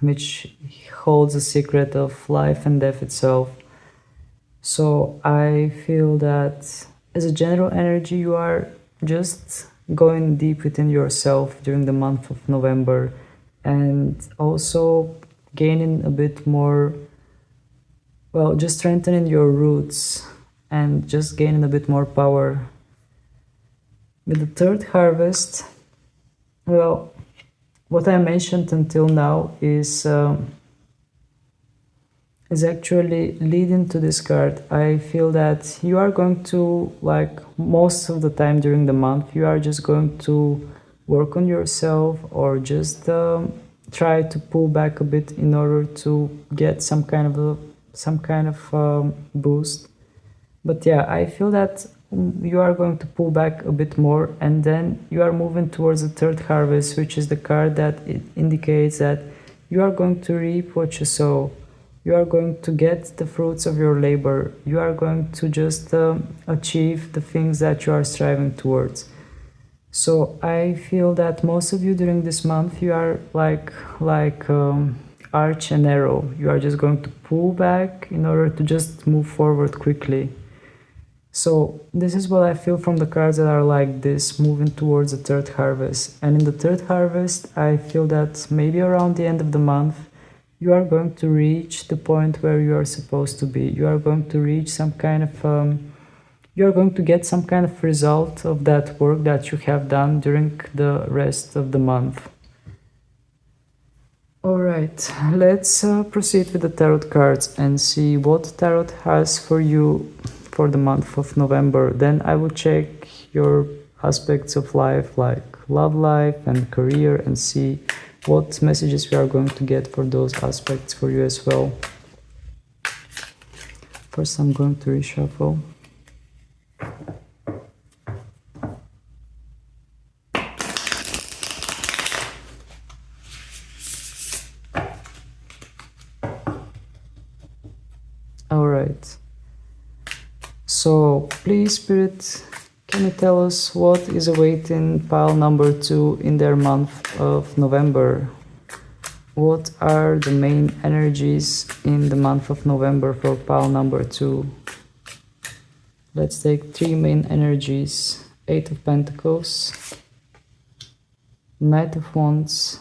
which holds the secret of life and death itself. So I feel that as a general energy, you are just going deep within yourself during the month of November, and also gaining a bit more, well, just strengthening your roots and just gaining a bit more power. With the third harvest, well, what I mentioned until now is actually leading to this card. I feel that you are going to, like most of the time during the month, you are just going to work on yourself, or just try to pull back a bit in order to get some kind of boost. But yeah, I feel that you are going to pull back a bit more, and then you are moving towards the third harvest, which is the card that it indicates that you are going to reap what you sow. You are going to get the fruits of your labor. You are going to just achieve the things that you are striving towards. So I feel that most of you during this month, you are like arch and arrow. You are just going to pull back in order to just move forward quickly. So this is what I feel from the cards that are like this, moving towards the third harvest. And in the third harvest, I feel that maybe around the end of the month, you are going to reach the point where you are supposed to be. You are going to reach some kind of, you are going to get some kind of result of that work that you have done during the rest of the month. All right, let's proceed with the tarot cards and see what tarot has for you for the month of November. Then I will check your aspects of life, like love life and career, and see what messages we are going to get for those aspects for you as well. First, I'm going to reshuffle. All right. So, please, Spirit, can you tell us what is awaiting pile number 2 in their month of November? What are the main energies in the month of November for pile number 2? Let's take 3 main energies: 8 of Pentacles, Knight of Wands,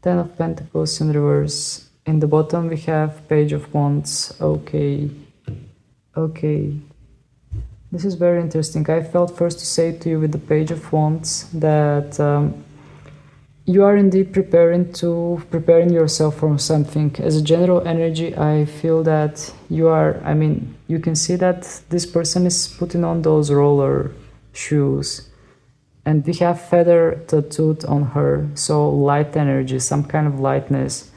10 of Pentacles in reverse. In the bottom we have Page of Wands. Okay. This is very interesting. I felt first to say to you with the Page of Wands that you are indeed preparing yourself for something. As a general energy, I feel that you are, you can see that this person is putting on those roller shoes, and we have feather tattooed on her, so light energy, some kind of lightness.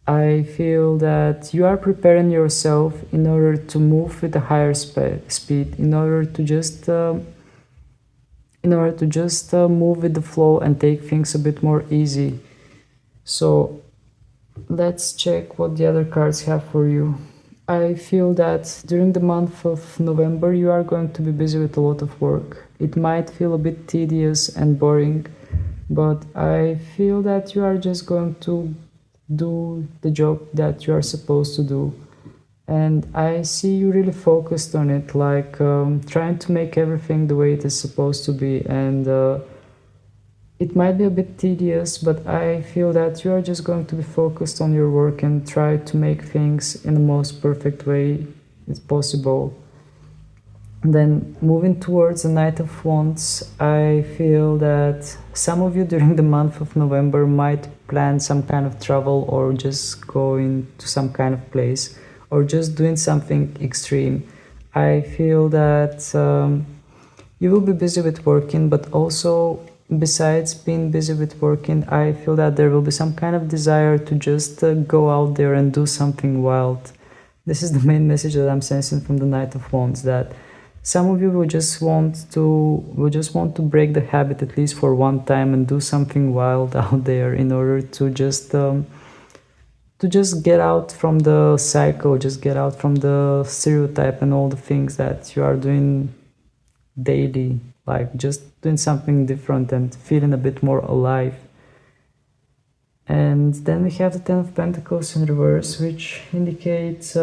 I feel that you are preparing yourself in order to move with a higher speed, in order to just move with the flow and take things a bit more easy. So let's check what the other cards have for you. I feel that during the month of November you are going to be busy with a lot of work. It might feel a bit tedious and boring, but I feel that you are just going to do the job that you are supposed to do, and I see you really focused on it, like trying to make everything the way it is supposed to be. And it might be a bit tedious, but I feel that you are just going to be focused on your work and try to make things in the most perfect way it's possible. Then moving towards the Knight of Wands, I feel that some of you during the month of November might plan some kind of travel, or just going to some kind of place, or just doing something extreme. I feel that you will be busy with working, but also besides being busy with working, I feel that there will be some kind of desire to just go out there and do something wild. This is the main message that I'm sensing from the Knight of Wands, that some of you will just want to break the habit at least for one time and do something wild out there in order to just get out from the cycle, just get out from the stereotype and all the things that you are doing daily, like just doing something different and feeling a bit more alive. And then we have the Ten of Pentacles in reverse, which indicates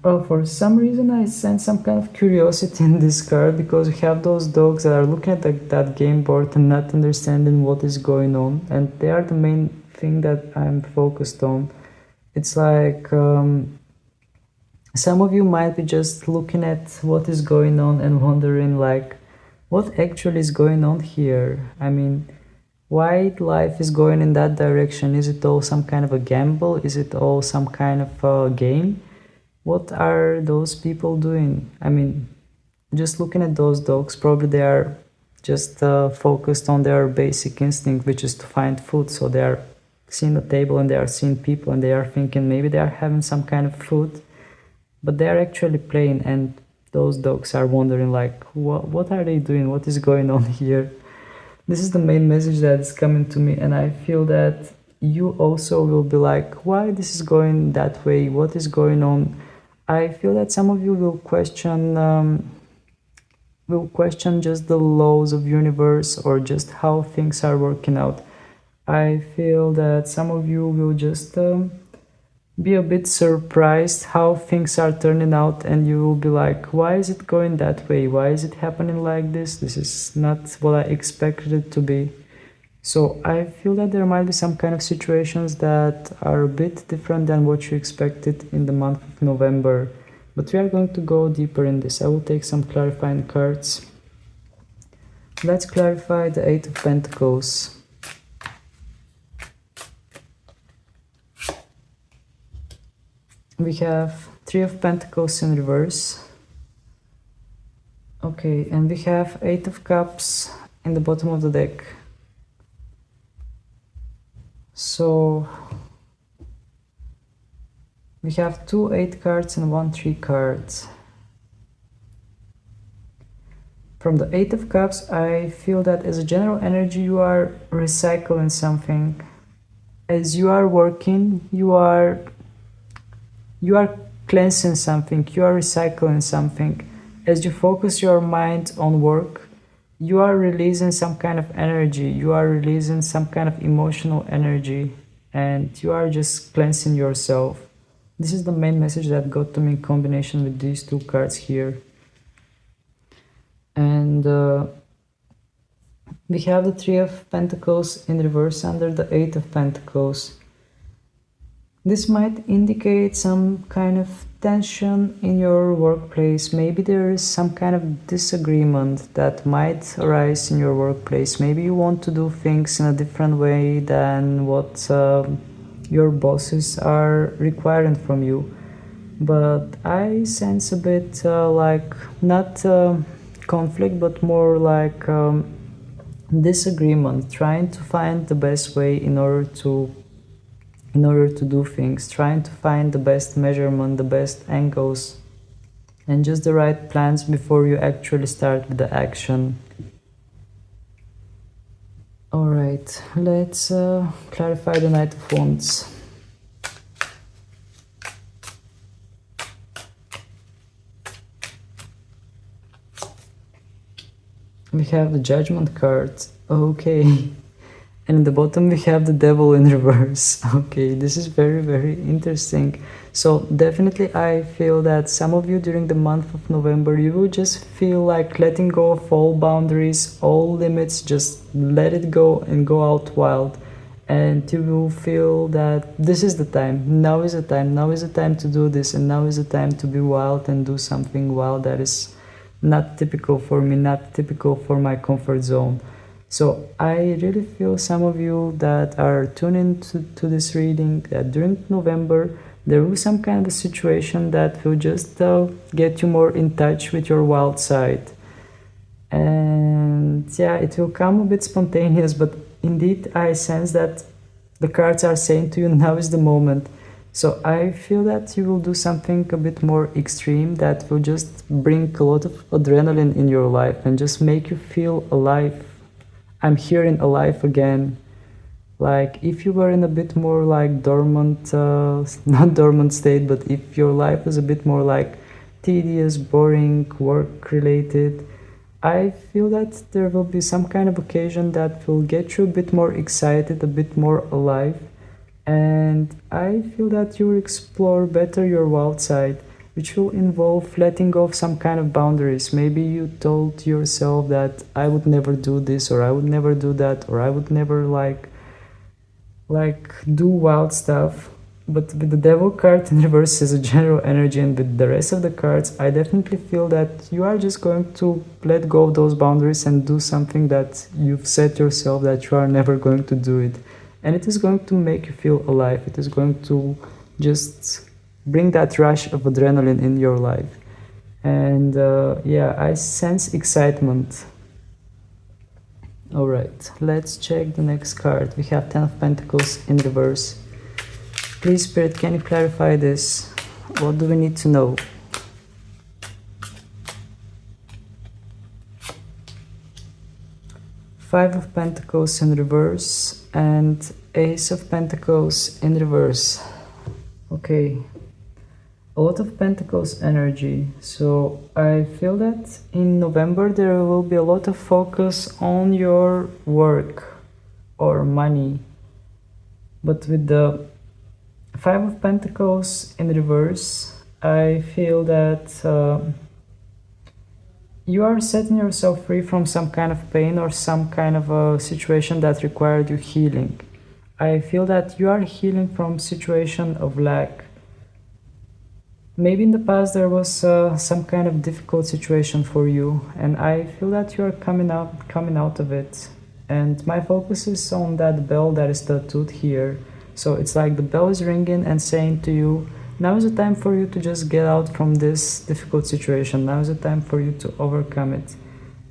well, for some reason I sense some kind of curiosity in this card, because we have those dogs that are looking at that game board and not understanding what is going on, and they are the main thing that I'm focused on. It's like some of you might be just looking at what is going on and wondering like, what actually is going on here? I mean, why life is going in that direction? Is it all some kind of a gamble? Is it all some kind of a game? What are those people doing? I mean, just looking at those dogs, probably they are just focused on their basic instinct, which is to find food. So they are seeing a table and they are seeing people and they are thinking maybe they are having some kind of food, but they are actually playing, and those dogs are wondering like, what are they doing? What is going on here? This is the main message that is coming to me, and I feel that you also will be like, why this is going that way? What is going on? I feel that some of you will question just the laws of universe or just how things are working out. I feel that some of you will just be a bit surprised how things are turning out, and you will be like, why is it going that way? Why is it happening like this? This is not what I expected it to be. So I feel that there might be some kind of situations that are a bit different than what you expected in the month of November. But we are going to go deeper in this. I will take some clarifying cards. Let's clarify the Eight of Pentacles. We have Three of Pentacles in reverse. Okay, and we have Eight of Cups in the bottom of the deck. So we have two 8 cards and one 3 cards. From the Eight of Cups, I feel that as a general energy, you are recycling something. As you are working, you are cleansing something, you are recycling something. As you focus your mind on work, you are releasing some kind of energy, you are releasing some kind of emotional energy, and you are just cleansing yourself. This is the main message that got to me in combination with these two cards here. And we have the Three of Pentacles in reverse under the Eight of Pentacles. This might indicate some kind of tension in your workplace. Maybe there is some kind of disagreement that might arise in your workplace. Maybe you want to do things in a different way than what your bosses are requiring from you. But I sense a bit like not conflict, but more like disagreement, trying to find the best way in order to do things, trying to find the best measurement, the best angles, and just the right plans before you actually start with the action. Alright, let's clarify the Knight of Wands. We have the Judgment card. Okay. And in the bottom we have the Devil in reverse. Okay, this is very, very interesting. So definitely I feel that some of you during the month of November, you will just feel like letting go of all boundaries, all limits, just let it go and go out wild. And you will feel that this is the time, now is the time to do this, and now is the time to be wild and do something wild that is not typical for me, not typical for my comfort zone. So I really feel some of you that are tuning to this reading, that during November there will be some kind of a situation that will just get you more in touch with your wild side. And yeah, it will come a bit spontaneous, but indeed I sense that the cards are saying to you now is the moment. So I feel that you will do something a bit more extreme that will just bring a lot of adrenaline in your life and just make you feel alive. I'm hearing alive again. Like if you were in a bit more like dormant, not dormant state, but if your life is a bit more like tedious, boring, work related, I feel that there will be some kind of occasion that will get you a bit more excited, a bit more alive. And I feel that you will explore better your wild side, which will involve letting go of some kind of boundaries. Maybe you told yourself that I would never do this, or I would never do that, or I would never like do wild stuff. But with the devil card in reverse as a general energy, and with the rest of the cards, I definitely feel that you are just going to let go of those boundaries and do something that you've set yourself that you are never going to do it. And it is going to make you feel alive. It is going to just bring that rush of adrenaline in your life. And yeah, I sense excitement. All right, let's check the next card. We have 10 of Pentacles in reverse. Please, Spirit, can you clarify this? What do we need to know? Five of Pentacles in reverse and Ace of Pentacles in reverse. Okay, a lot of Pentacles energy. So I feel that in November there will be a lot of focus on your work or money. But with the Five of Pentacles in reverse, I feel that you are setting yourself free from some kind of pain or some kind of a situation that required you healing. I feel that you are healing from situation of lack. Maybe in the past there was some kind of difficult situation for you, and I feel that you are coming out of it. And my focus is on that bell that is tattooed here. So it's like the bell is ringing and saying to you, now is the time for you to just get out from this difficult situation. Now is the time for you to overcome it.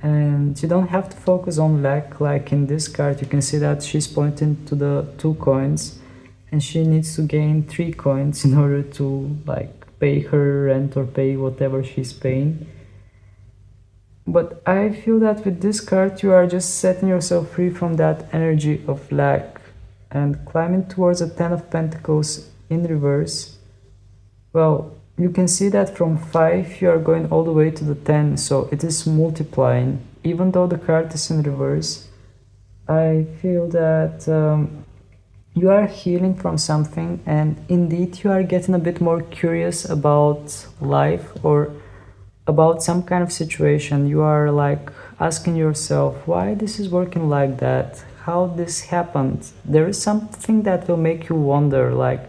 And you don't have to focus on lack. Like in this card, you can see that she's pointing to the 2 coins and she needs to gain 3 coins in order to like pay her rent or pay whatever she's paying. But I feel that with this card, you are just setting yourself free from that energy of lack and climbing towards a 10 of Pentacles in reverse. Well, you can see that from 5 you are going all the way to the 10, so it is multiplying. Even though the card is in reverse, I feel that you are healing from something, and indeed you are getting a bit more curious about life or about some kind of situation. You are like asking yourself why this is working like that, how this happened. There is something that will make you wonder, like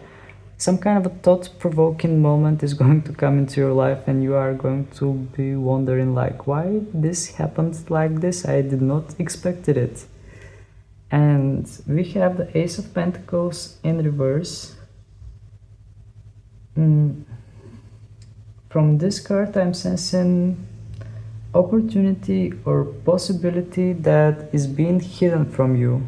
some kind of a thought-provoking moment is going to come into your life and you are going to be wondering like why this happened like this. I did not expected it. And we have the Ace of Pentacles in reverse. From this card I'm sensing opportunity or possibility that is being hidden from you.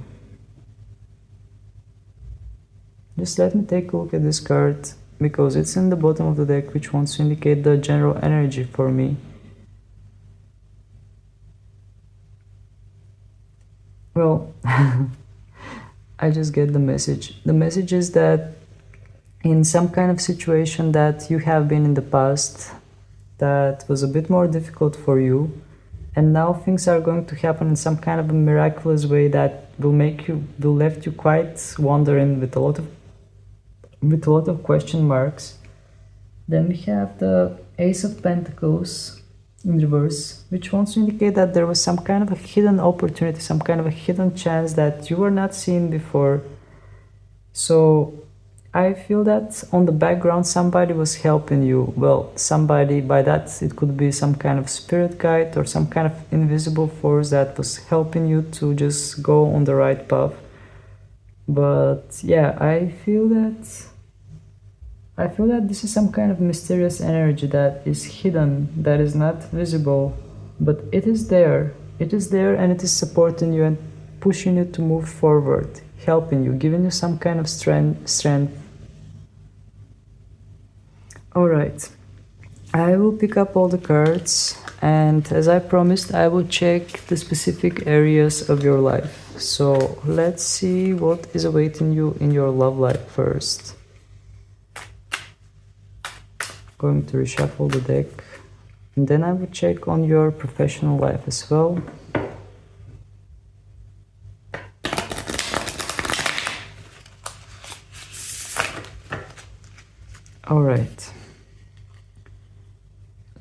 Just let me take a look at this card because it's in the bottom of the deck, which wants to indicate the general energy for me. Well, I just get the message. The message is that in some kind of situation that you have been in the past that was a bit more difficult for you, and now things are going to happen in some kind of a miraculous way that will left you quite wondering with a lot of question marks. Then we have the Ace of Pentacles in reverse, which wants to indicate that there was some kind of a hidden opportunity, some kind of a hidden chance that you were not seeing before. So I feel that on the background somebody was helping you. Well, somebody, by that it could be some kind of spirit guide or some kind of invisible force that was helping you to just go on the right path. But yeah, I feel that this is some kind of mysterious energy that is hidden, that is not visible. but it is there, and it is supporting you and pushing you to move forward, helping you, giving you some kind of strength. All right, I will pick up all the cards, and as I promised, I will check the specific areas of your life. So let's see what is awaiting you in your love life first. Going to reshuffle the deck, and then I will check on your professional life as well. All right.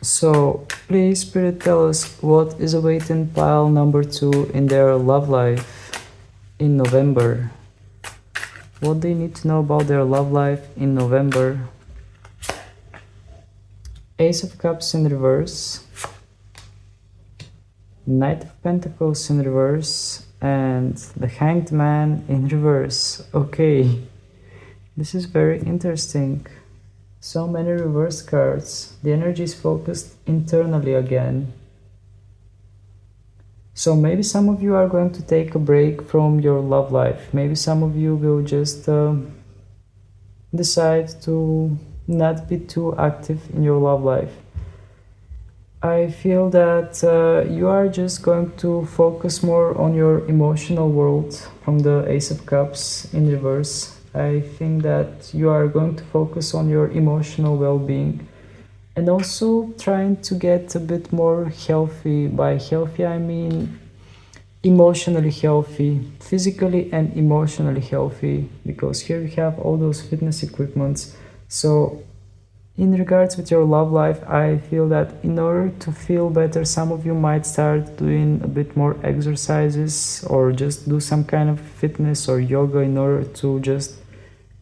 So please, Spirit, tell us what is awaiting pile number 2 in their love life in November. What they need to know about their love life in November. Ace of Cups in reverse, Knight of Pentacles in reverse, and the Hanged Man in reverse. Okay, this is very interesting. So many reverse cards. The energy is focused internally again. So maybe some of you are going to take a break from your love life. Maybe some of you will just decide to not be too active in your love life. I feel that you are just going to focus more on your emotional world from the Ace of Cups in reverse. I think that you are going to focus on your emotional well-being and also trying to get a bit more healthy. By healthy, I mean emotionally healthy, physically and emotionally healthy, because here we have all those fitness equipments. So in regards with your love life, I feel that in order to feel better, some of you might start doing a bit more exercises or just do some kind of fitness or yoga in order to just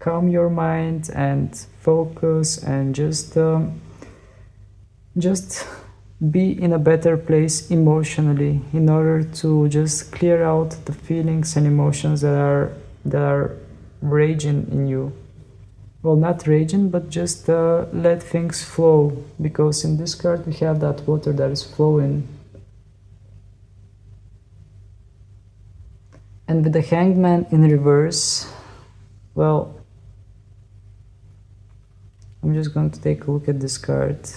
calm your mind and focus and just be in a better place emotionally in order to just clear out the feelings and emotions that are raging in you. Well, not raging, but just let things flow, because in this card we have that water that is flowing. And with the Hanged Man in reverse, well, I'm just going to take a look at this card.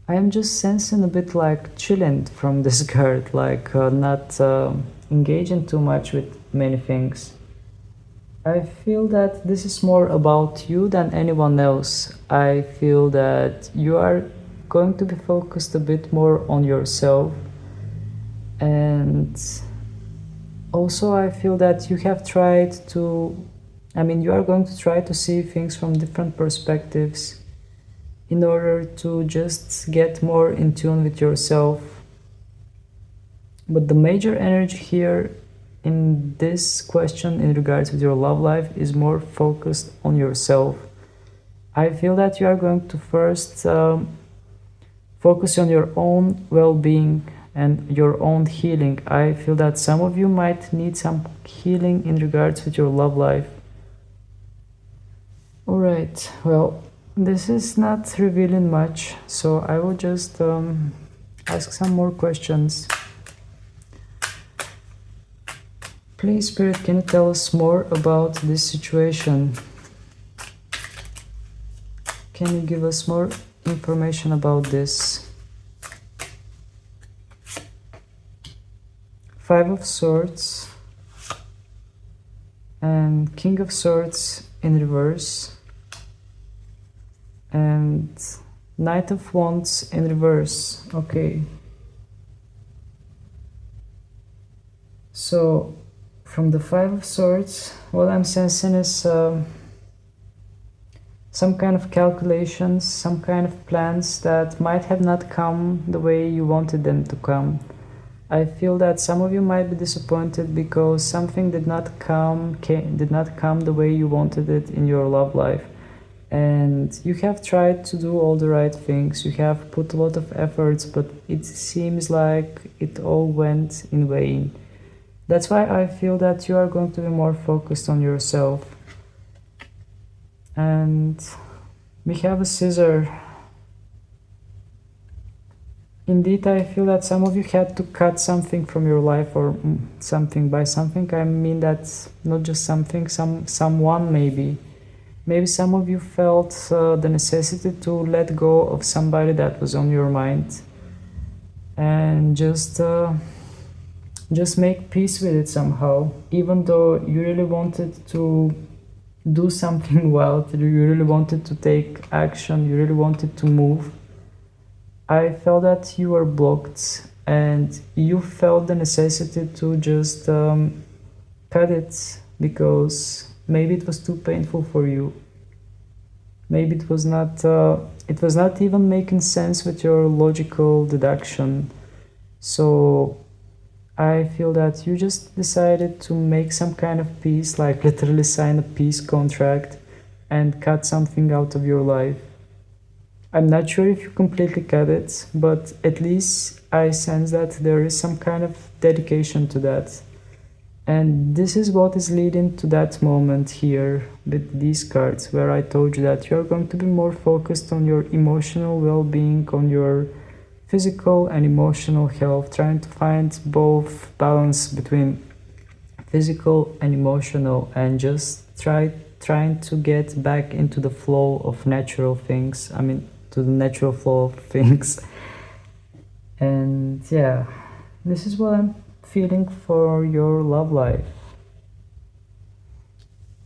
I am just sensing a bit like chilling from this card, like not engaging too much with many things. I feel that this is more about you than anyone else. I feel that you are going to be focused a bit more on yourself, and also I feel that you have tried to, you are going to try to see things from different perspectives in order to just get more in tune with yourself. But the major energy here in this question in regards with your love life is more focused on yourself. I feel that you are going to first focus on your own well-being and your own healing. I feel that some of you might need some healing in regards with your love life. All right, well, this is not revealing much, so I will just ask some more questions. Please, Spirit, can you tell us more about this situation? Can you give us more information about this? Five of Swords and King of Swords in reverse, and Knight of Wands in reverse. Okay, so from the Five of Swords, what I'm sensing is some kind of calculations, some kind of plans that might have not come the way you wanted them to come. I feel that some of you might be disappointed because something did not come the way you wanted it in your love life. And you have tried to do all the right things, you have put a lot of efforts, but it seems like it all went in vain. That's why I feel that you are going to be more focused on yourself. And we have a scissor. Indeed, I feel that some of you had to cut something from your life, or something. By something, I mean that not just something, someone maybe. Maybe some of you felt the necessity to let go of somebody that was on your mind, and just make peace with it somehow. Even though you really wanted to do something wild, you really wanted to take action, you really wanted to move, I felt that you were blocked, and you felt the necessity to just cut it, because maybe it was too painful for you. Maybe it was not even making sense with your logical deduction. So I feel that you just decided to make some kind of peace, like literally sign a peace contract and cut something out of your life. I'm not sure if you completely cut it, but at least I sense that there is some kind of dedication to that. And this is what is leading to that moment here with these cards, where I told you that you're going to be more focused on your emotional well-being, on your physical and emotional health, trying to find both balance between physical and emotional, and just trying to get back into the flow of natural things. I mean, to the natural flow of things. And yeah, this is what I'm feeling for your love life.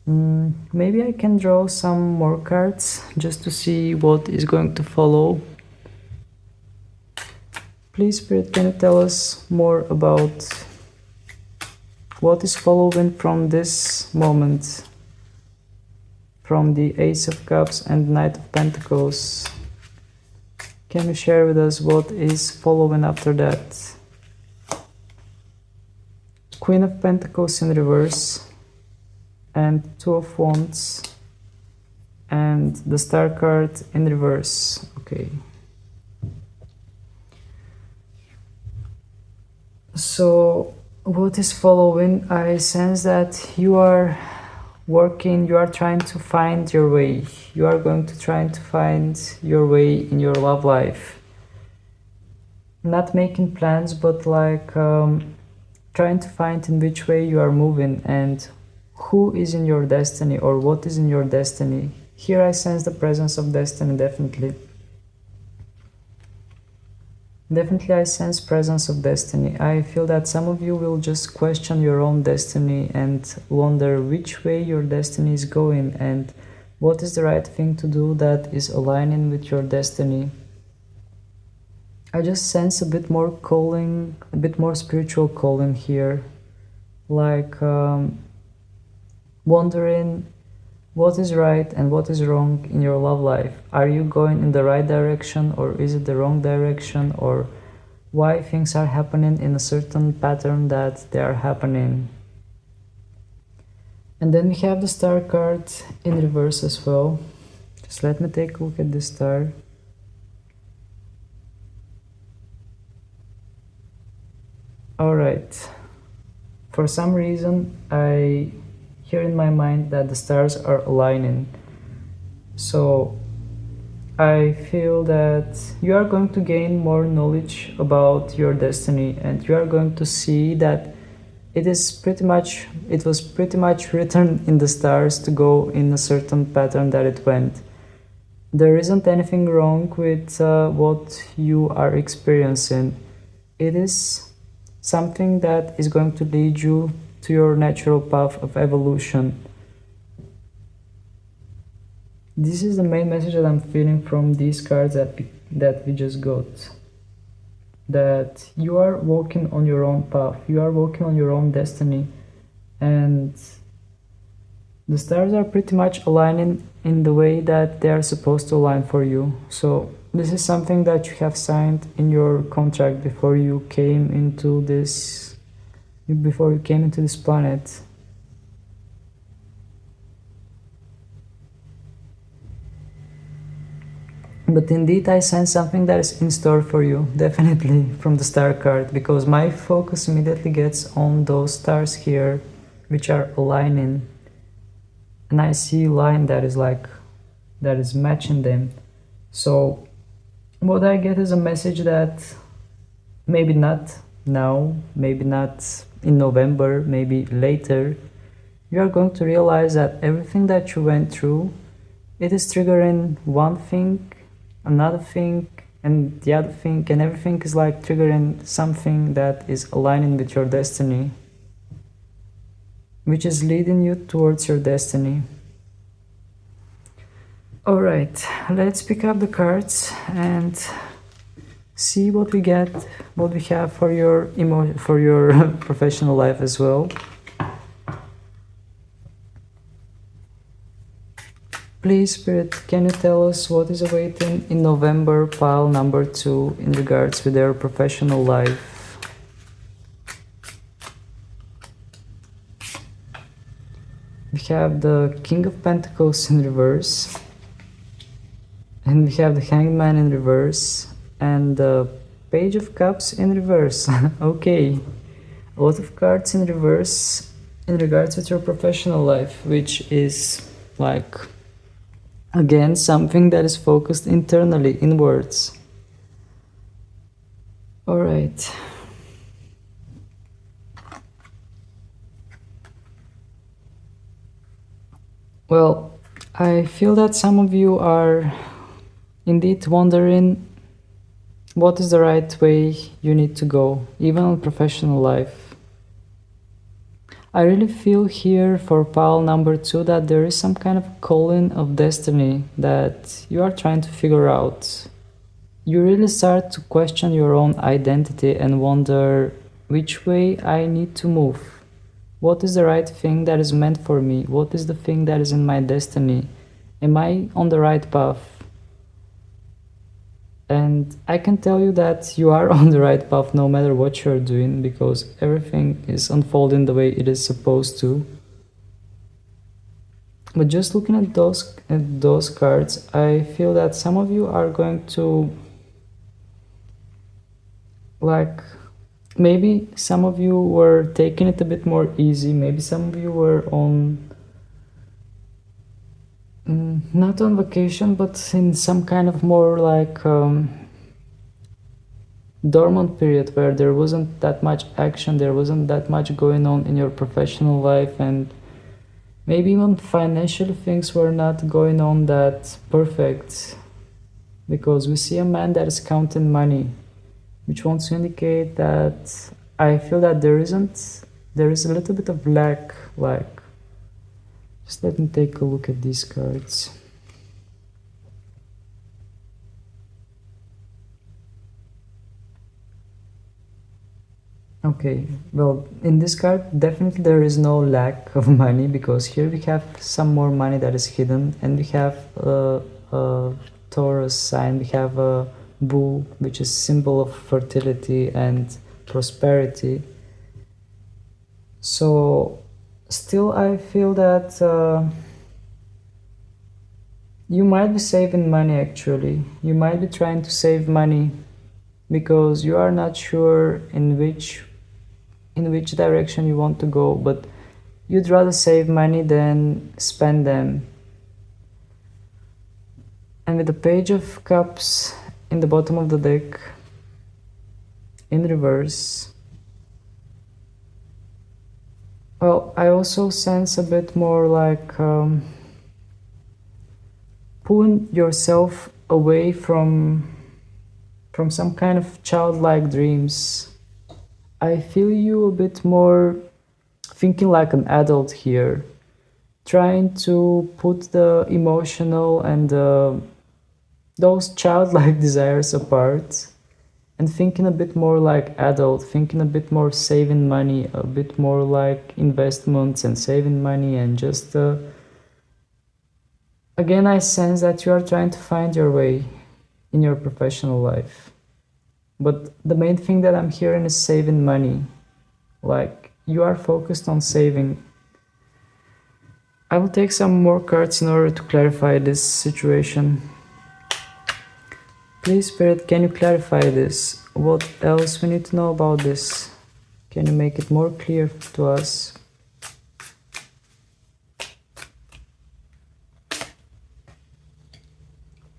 Maybe I can draw some more cards just to see what is going to follow. Please, Spirit, can you tell us more about what is following from this moment, from the Ace of Cups and Knight of Pentacles? Can you share with us what is following after that? Queen of Pentacles in reverse, and Two of Wands, and the Star card in reverse. Okay. So what is following? I sense that you are working, you are trying to find your way. You are going to try to find your way in your love life. Not making plans, but like trying to find in which way you are moving, and who is in your destiny, or what is in your destiny. Here I sense the presence of destiny, definitely. Definitely I sense presence of destiny. I feel that some of you will just question your own destiny and wonder which way your destiny is going, and what is the right thing to do that is aligning with your destiny. I just sense a bit more calling, a bit more spiritual calling here, like wondering what is right and what is wrong in your love life. Are you going in the right direction, or is it the wrong direction, or why things are happening in a certain pattern that they are happening. And then we have the Star card in reverse as well. Just let me take a look at this star. Alright, for some reason I hear in my mind that the stars are aligning. So I feel that you are going to gain more knowledge about your destiny, and you are going to see that it was pretty much written in the stars to go in a certain pattern that it went. There isn't anything wrong with what you are experiencing. It is something that is going to lead you to your natural path of evolution. This is the main message that I'm feeling from these cards that we just got. That you are walking on your own path, you are walking on your own destiny, and the stars are pretty much aligning in the way that they are supposed to align for you. So this is something that you have signed in your contract before you came into this planet. But indeed I sense something that is in store for you, definitely, from the Star card, because my focus immediately gets on those stars here, which are aligning. And I see a line that is like that is matching them. So what I get is a message that maybe not now, maybe not in November, maybe later, you are going to realize that everything that you went through, it is triggering one thing, another thing, and the other thing, and everything is like triggering something that is aligning with your destiny, which is leading you towards your destiny. All right, let's pick up the cards and see what we get, what we have for your professional life as well. Please, Spirit, can you tell us what is awaiting in November, pile number 2, in regards with their professional life? We have the King of Pentacles in reverse, and we have the Hanged Man in reverse, and the Page of Cups in reverse. Okay, a lot of cards in reverse in regards with your professional life, which is like, again, something that is focused internally, inwards. All right. Well, I feel that some of you are indeed wondering what is the right way you need to go, even in professional life. I really feel here for pile number 2 that there is some kind of calling of destiny that you are trying to figure out. You really start to question your own identity and wonder which way I need to move. What is the right thing that is meant for me? What is the thing that is in my destiny? Am I on the right path? And I can tell you that you are on the right path no matter what you're doing, because everything is unfolding the way it is supposed to. But just looking at those cards, I feel that some of you are going to, like, maybe some of you were taking it a bit more easy. Maybe some of you were on, not on vacation, but in some kind of more like dormant period where there wasn't that much action, there wasn't that much going on in your professional life, and maybe even financial things were not going on that perfect, because we see a man that is counting money, which wants to indicate that I feel that there is a little bit of lack. Like, just let me take a look at these cards. Okay, well, in this card, definitely there is no lack of money, because here we have some more money that is hidden, and we have a Taurus sign, we have a bull, which is symbol of fertility and prosperity. So still I feel that you might be saving money. Actually, you might be trying to save money because you are not sure in which direction you want to go, but you'd rather save money than spend them. And with the Page of Cups in the bottom of the deck in reverse, well, I also sense a bit more like pulling yourself away from some kind of childlike dreams. I feel you a bit more thinking like an adult here, trying to put the emotional and those childlike desires apart, and thinking a bit more like adult, thinking a bit more saving money, a bit more like investments and saving money, and just again, I sense that you are trying to find your way in your professional life. But the main thing that I'm hearing is saving money. Like, you are focused on saving. I will take some more cards in order to clarify this situation. Please, Spirit, can you clarify this? What else we need to know about this? Can you make it more clear to us?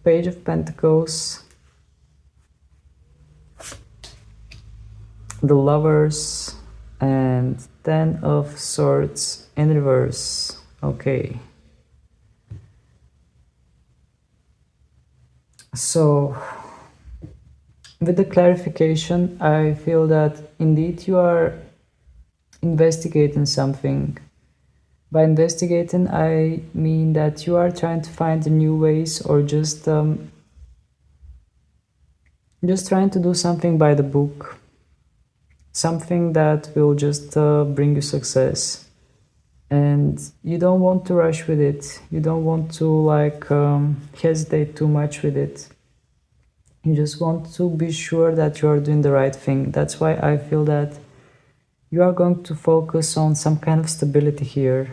Page of Pentacles, the Lovers, and Ten of Swords in reverse. Okay. So, with the clarification, I feel that indeed you are investigating something. By investigating, I mean that you are trying to find new ways, or just trying to do something by the book. Something that will just bring you success. And you don't want to rush with it. You don't want to like hesitate too much with it. You just want to be sure that you are doing the right thing. That's why I feel that you are going to focus on some kind of stability here.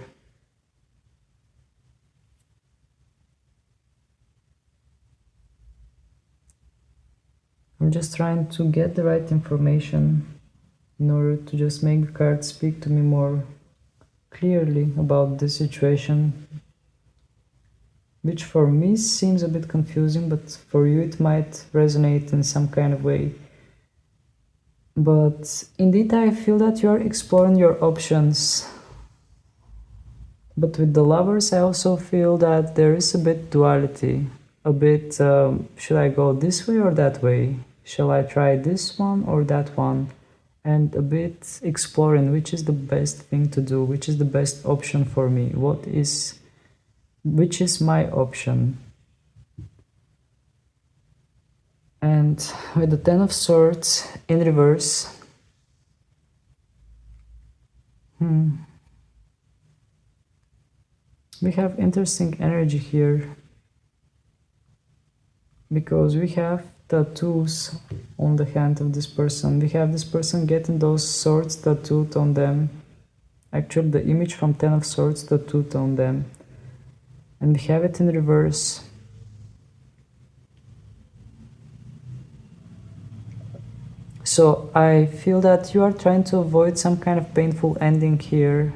I'm just trying to get the right information in order to just make the cards speak to me more clearly about the situation, which for me seems a bit confusing, but for you it might resonate in some kind of way. But indeed I feel that you're exploring your options. But with the Lovers I also feel that there is a bit duality. A bit, should I go this way or that way? Shall I try this one or that one? And a bit exploring which is the best thing to do, which is the best option for me, which is my option. And with the Ten of Swords in reverse, we have interesting energy here, because we have tattoos on the hand of this person. We have this person getting those swords tattooed on them. Actually, the image from Ten of Swords tattooed on them. And we have it in reverse. So I feel that you are trying to avoid some kind of painful ending here.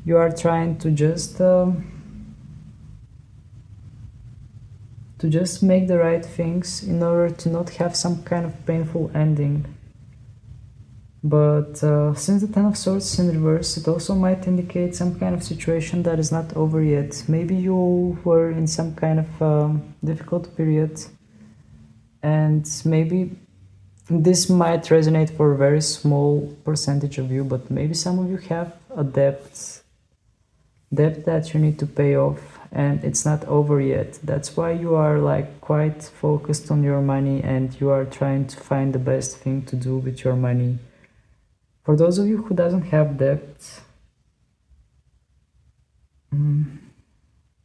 You are trying to just make the right things in order to not have some kind of painful ending. But since the Ten of Swords is in reverse, it also might indicate some kind of situation that is not over yet. Maybe you were in some kind of difficult period, and maybe this might resonate for a very small percentage of you, but maybe some of you have a debt that you need to pay off, and it's not over yet. That's why you are like quite focused on your money, and you are trying to find the best thing to do with your money. For those of you who doesn't have debt,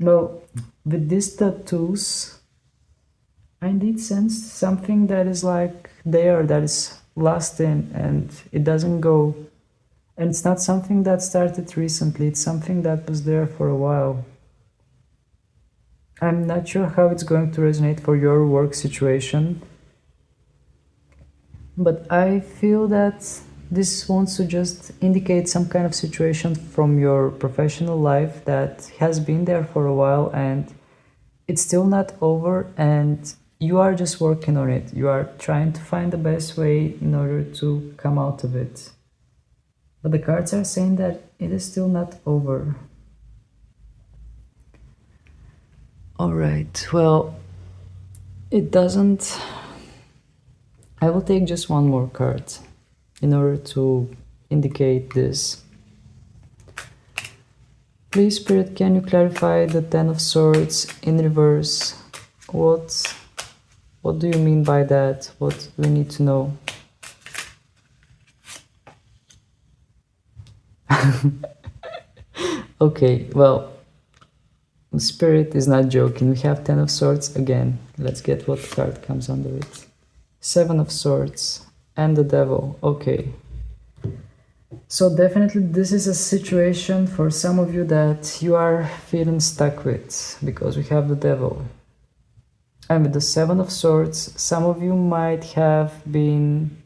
well, with these tattoos, I indeed sensed something that is like there, that is lost in, and it doesn't go. And it's not something that started recently, it's something that was there for a while. I'm not sure how it's going to resonate for your work situation, but I feel that this wants to just indicate some kind of situation from your professional life that has been there for a while, and it's still not over, and you are just working on it. You are trying to find the best way in order to come out of it. But the cards are saying that it is still not over. Alright, well, it doesn't... I will take just one more card in order to indicate this. Please, Spirit, can you clarify the Ten of Swords in reverse? What do you mean by that? What do we need to know? Okay, well, Spirit is not joking. We have Ten of Swords again. Let's get what card comes under it. Seven of Swords and the Devil. Okay. So definitely this is a situation for some of you that you are feeling stuck with, because we have the Devil. And with the Seven of Swords, some of you might have been,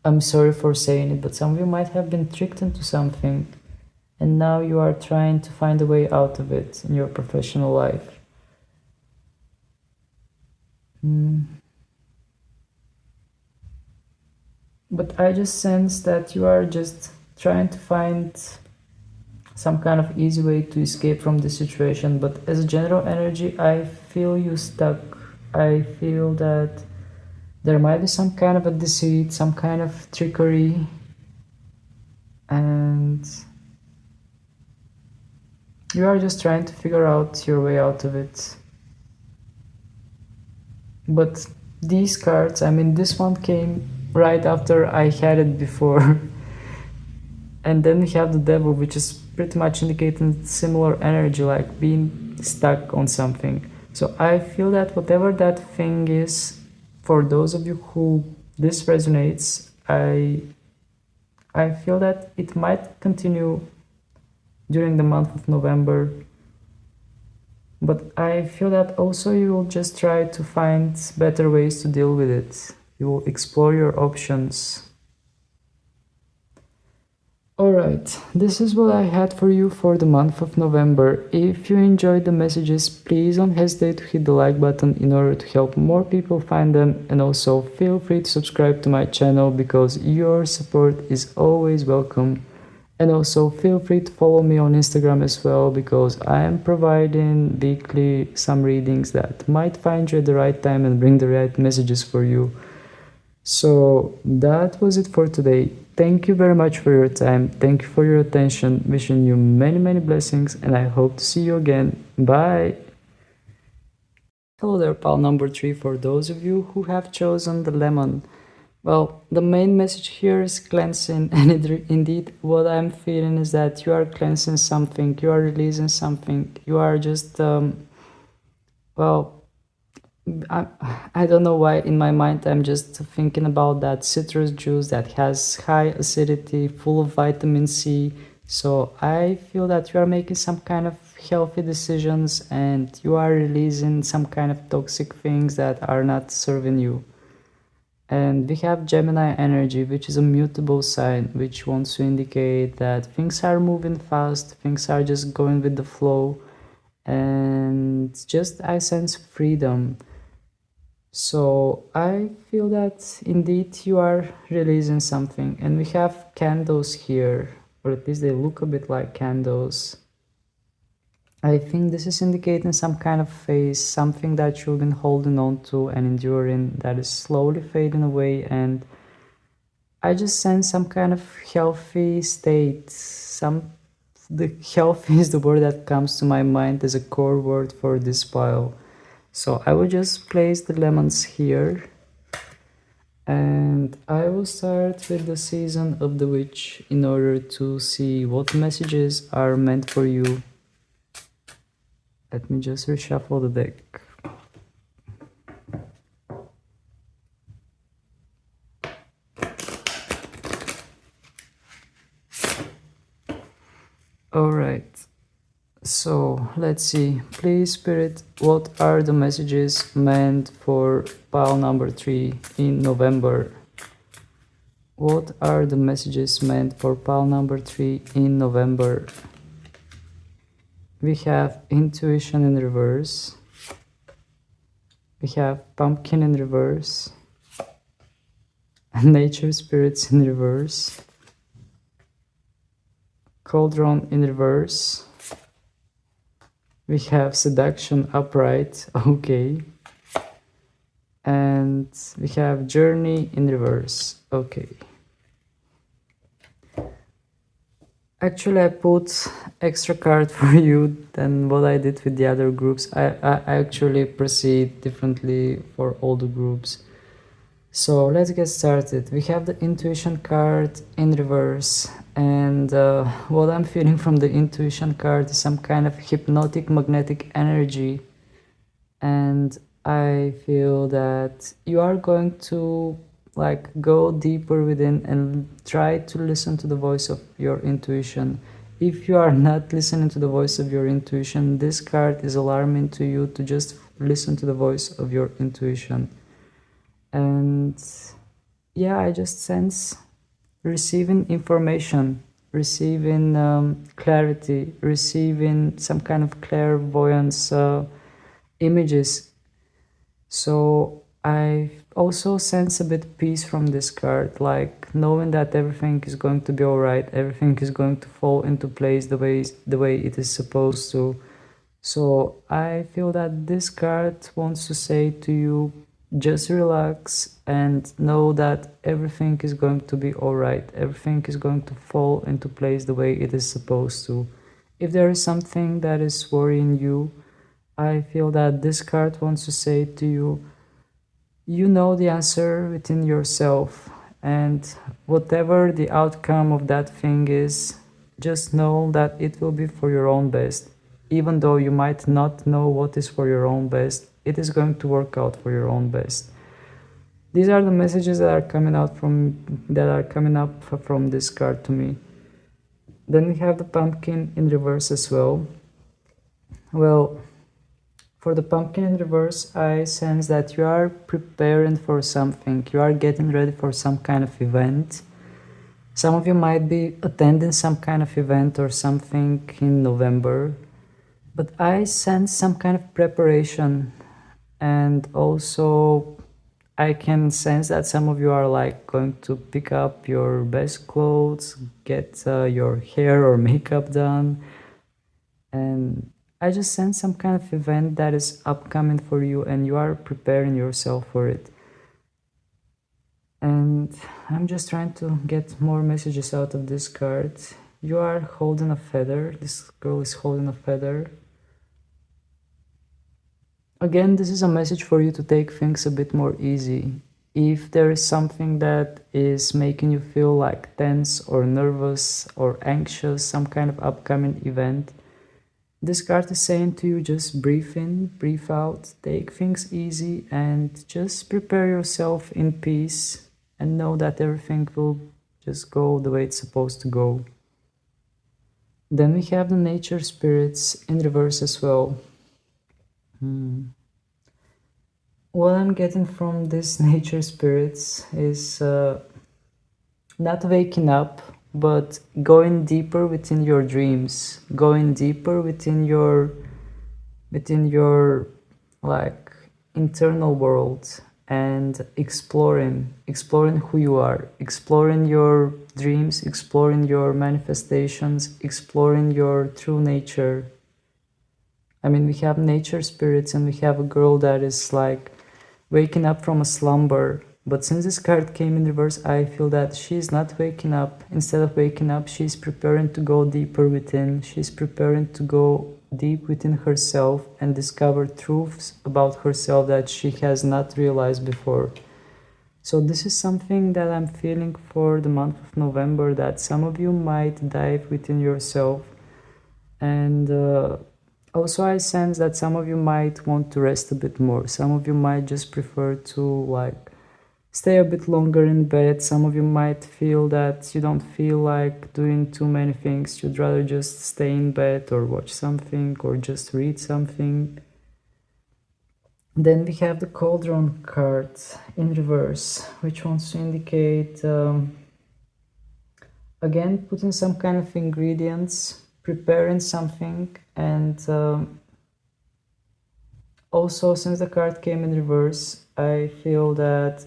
I'm sorry for saying it, but some of you might have been tricked into something, and now you are trying to find a way out of it in your professional life. Mm. But I just sense that you are just trying to find some kind of easy way to escape from the situation. But as a general energy, I feel you stuck. I feel that there might be some kind of a deceit, some kind of trickery, and you are just trying to figure out your way out of it. But these cards, I mean, this one came right after I had it before. And then we have the devil, which is pretty much indicating similar energy, like being stuck on something. So I feel that whatever that thing is, for those of you who this resonates, I feel that it might continue during the month of November. But I feel that also you will just try to find better ways to deal with it. You will explore your options. Alright, this is what I had for you for the month of November. If you enjoyed the messages, please don't hesitate to hit the like button in order to help more people find them, and also feel free to subscribe to my channel because your support is always welcome. And also feel free to follow me on Instagram as well because I am providing weekly some readings that might find you at the right time and bring the right messages for you. So that was it for today. Thank you very much for your time. Thank you for your attention. Wishing you many, many blessings, and I hope to see you again. Bye. Hello there, pal number 3, for those of you who have chosen the lemon. Well, the main message here is cleansing, and indeed what I'm feeling is that you are cleansing something, you are releasing something, you are just, well, I don't know why in my mind I'm just thinking about that citrus juice that has high acidity, full of vitamin C. So I feel that you are making some kind of healthy decisions and you are releasing some kind of toxic things that are not serving you. And we have Gemini energy, which is a mutable sign, which wants to indicate that things are moving fast, things are just going with the flow, and just I sense freedom. So I feel that indeed you are releasing something, and we have candles here, or at least they look a bit like candles. I think this is indicating some kind of phase, something that you've been holding on to and enduring that is slowly fading away, and I just sense some kind of healthy state. The healthy is the word that comes to my mind as a core word for this pile. So I will just place the lemons here, and I will start with the season of the witch in order to see what messages are meant for you. Let me just reshuffle the deck. Alright, so let's see. Please, Spirit, what are the messages meant for pile number 3 in November? What are the messages meant for pile number 3 in November? We have intuition in reverse. We have pumpkin in reverse. Nature spirits in reverse. Cauldron in reverse. We have seduction upright, okay. And we have journey in reverse, okay. Actually, I put extra card for you than what I did with the other groups. I actually proceed differently for all the groups. So let's get started. We have the intuition card in reverse, and what I'm feeling from the intuition card is some kind of hypnotic magnetic energy, and I feel that you are going to like go deeper within and try to listen to the voice of your intuition. If you are not listening to the voice of your intuition, this card is alarming to you to just listen to the voice of your intuition. And yeah, I just sense receiving information, receiving clarity, receiving some kind of clairvoyance images. So I also sense a bit peace from this card, like knowing that everything is going to be all right, everything is going to fall into place the way it is supposed to. So I feel that this card wants to say to you, just relax and know that everything is going to be all right. Everything is going to fall into place the way it is supposed to. If there is something that is worrying you, I feel that this card wants to say to you, you know the answer within yourself, and whatever the outcome of that thing is, just know that it will be for your own best. Even though you might not know what is for your own best, it is going to work out for your own best. These are the messages that are coming up from this card to me. Then we have the pumpkin in reverse as well. Well, for the pumpkin in reverse, I sense that you are preparing for something. You are getting ready for some kind of event. Some of you might be attending some kind of event or something in November. But I sense some kind of preparation, and also I can sense that some of you are like going to pick up your best clothes, get your hair or makeup done, and I just sense some kind of event that is upcoming for you and you are preparing yourself for it. And I'm just trying to get more messages out of this card. You are holding a feather. This girl is holding a feather. Again, this is a message for you to take things a bit more easy. If there is something that is making you feel like tense or nervous or anxious, some kind of upcoming event, this card is saying to you, just breathe in, breathe out, take things easy, and just prepare yourself in peace and know that everything will just go the way it's supposed to go. Then we have the nature spirits in reverse as well. What I'm getting from these nature spirits is not waking up, but going deeper within your dreams, going deeper within your like internal world, and exploring who you are, exploring your dreams, exploring your manifestations, exploring your true nature. I mean, we have nature spirits and we have a girl that is like waking up from a slumber. But since this card came in reverse, I feel that she's not waking up. Instead of waking up, she's preparing to go deeper within. She's preparing to go deep within herself and discover truths about herself that she has not realized before. So this is something that I'm feeling for the month of November, that some of you might dive within yourself. And also I sense that some of you might want to rest a bit more. Some of you might just prefer to like stay a bit longer in bed. Some of you might feel that you don't feel like doing too many things. You'd rather just stay in bed or watch something or just read something. Then we have the cauldron card in reverse, which wants to indicate again putting some kind of ingredients, preparing something, and also since the card came in reverse, I feel that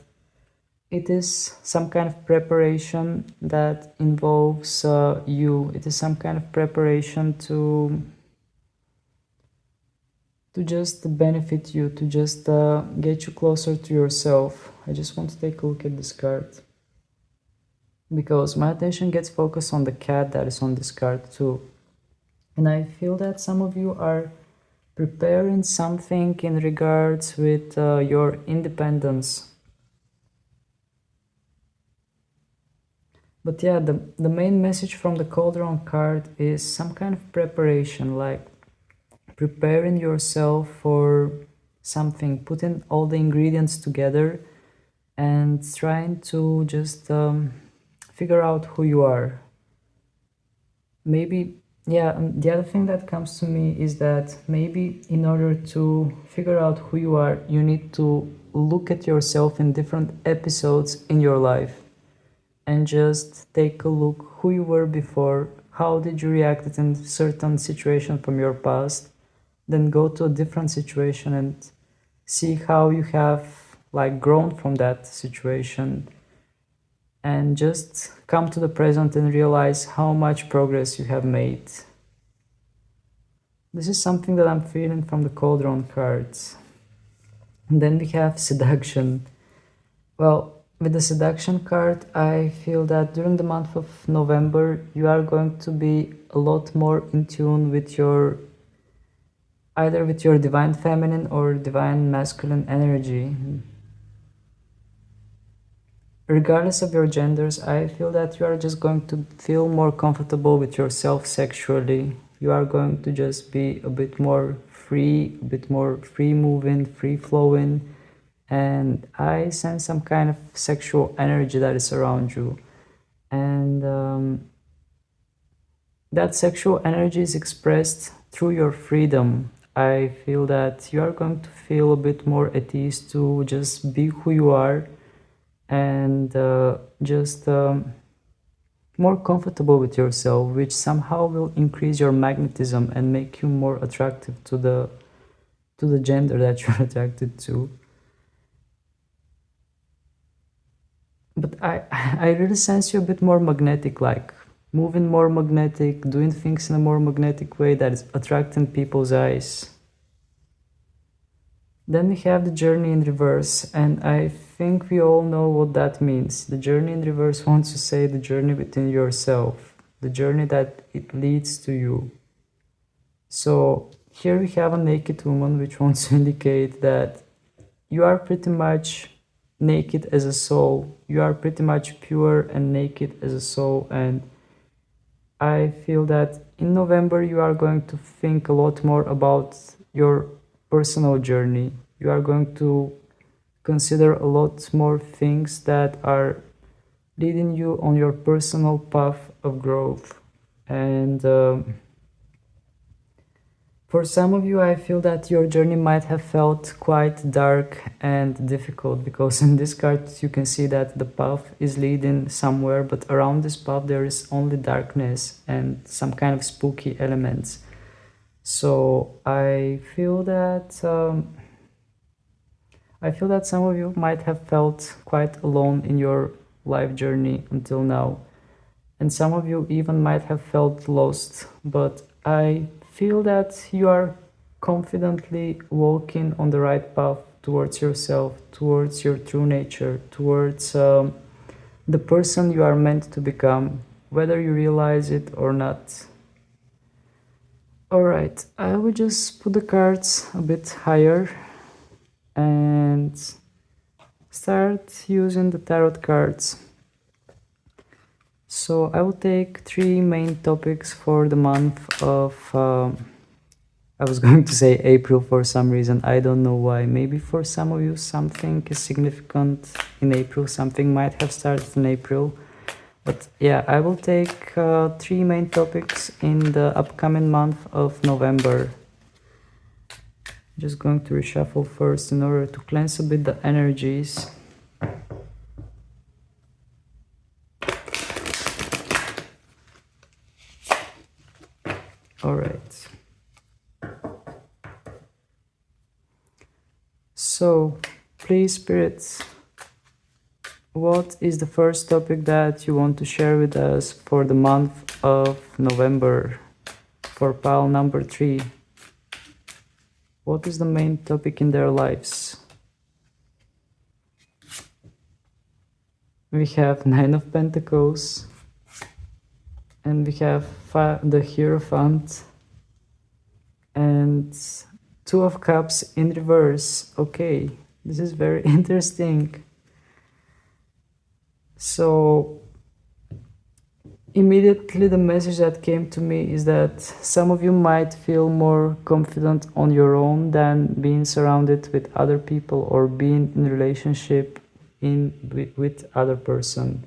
it is some kind of preparation that involves you. It is some kind of preparation to just benefit you, to just get you closer to yourself. I just want to take a look at this card, because my attention gets focused on the cat that is on this card too. And I feel that some of you are preparing something in regards with your independence. But yeah, the main message from the cauldron card is some kind of preparation, like preparing yourself for something, putting all the ingredients together and trying to just figure out who you are. Maybe, yeah, the other thing that comes to me is that maybe in order to figure out who you are, you need to look at yourself in different episodes in your life and just take a look who you were before, how did you react in certain situation from your past, then go to a different situation and see how you have like grown from that situation, and just come to the present and realize how much progress you have made. This is something that I'm feeling from the cauldron cards. And then we have seduction. Well, with the seduction card, I feel that during the month of November, you are going to be a lot more in tune with your either with your divine feminine or divine masculine energy. Regardless of your genders, I feel that you are just going to feel more comfortable with yourself sexually. You are going to just be a bit more free, a bit more free moving, free flowing, and I sense some kind of sexual energy that is around you. And that sexual energy is expressed through your freedom. I feel that you are going to feel a bit more at ease to just be who you are, and just more comfortable with yourself, which somehow will increase your magnetism and make you more attractive to the gender that you're attracted to. But I really sense you a bit more magnetic, like moving more magnetic, doing things in a more magnetic way that is attracting people's eyes. Then we have the journey in reverse, and I think we all know what that means. The journey in reverse wants to say the journey within yourself, the journey that it leads to you. So here we have a naked woman, which wants to indicate that you are pretty much naked as a soul. You are pretty much pure and naked as a soul, and I feel that in November you are going to think a lot more about your personal journey. You are going to consider a lot more things that are leading you on your personal path of growth. And for some of you, I feel that your journey might have felt quite dark and difficult, because in this card you can see that the path is leading somewhere, but around this path there is only darkness and some kind of spooky elements. So I feel that some of you might have felt quite alone in your life journey until now, and some of you even might have felt lost, but I feel that you are confidently walking on the right path towards yourself, towards your true nature, towards the person you are meant to become, whether you realize it or not. Alright, I will just put the cards a bit higher and start using the tarot cards. So I will take 3 main topics for the month of, I was going to say April for some reason, I don't know why. Maybe for some of you something is significant in April, something might have started in April. But yeah, I will take 3 main topics in the upcoming month of November. Just going to reshuffle first in order to cleanse a bit the energies. Alright. So, please, spirits, what is the first topic that you want to share with us for the month of November? For pile number 3. What is the main topic in their lives? We have 9 of Pentacles, and we have the Hierophant, and 2 of Cups in reverse. Okay, this is very interesting. So immediately the message that came to me is that some of you might feel more confident on your own than being surrounded with other people or being in relationship with other person.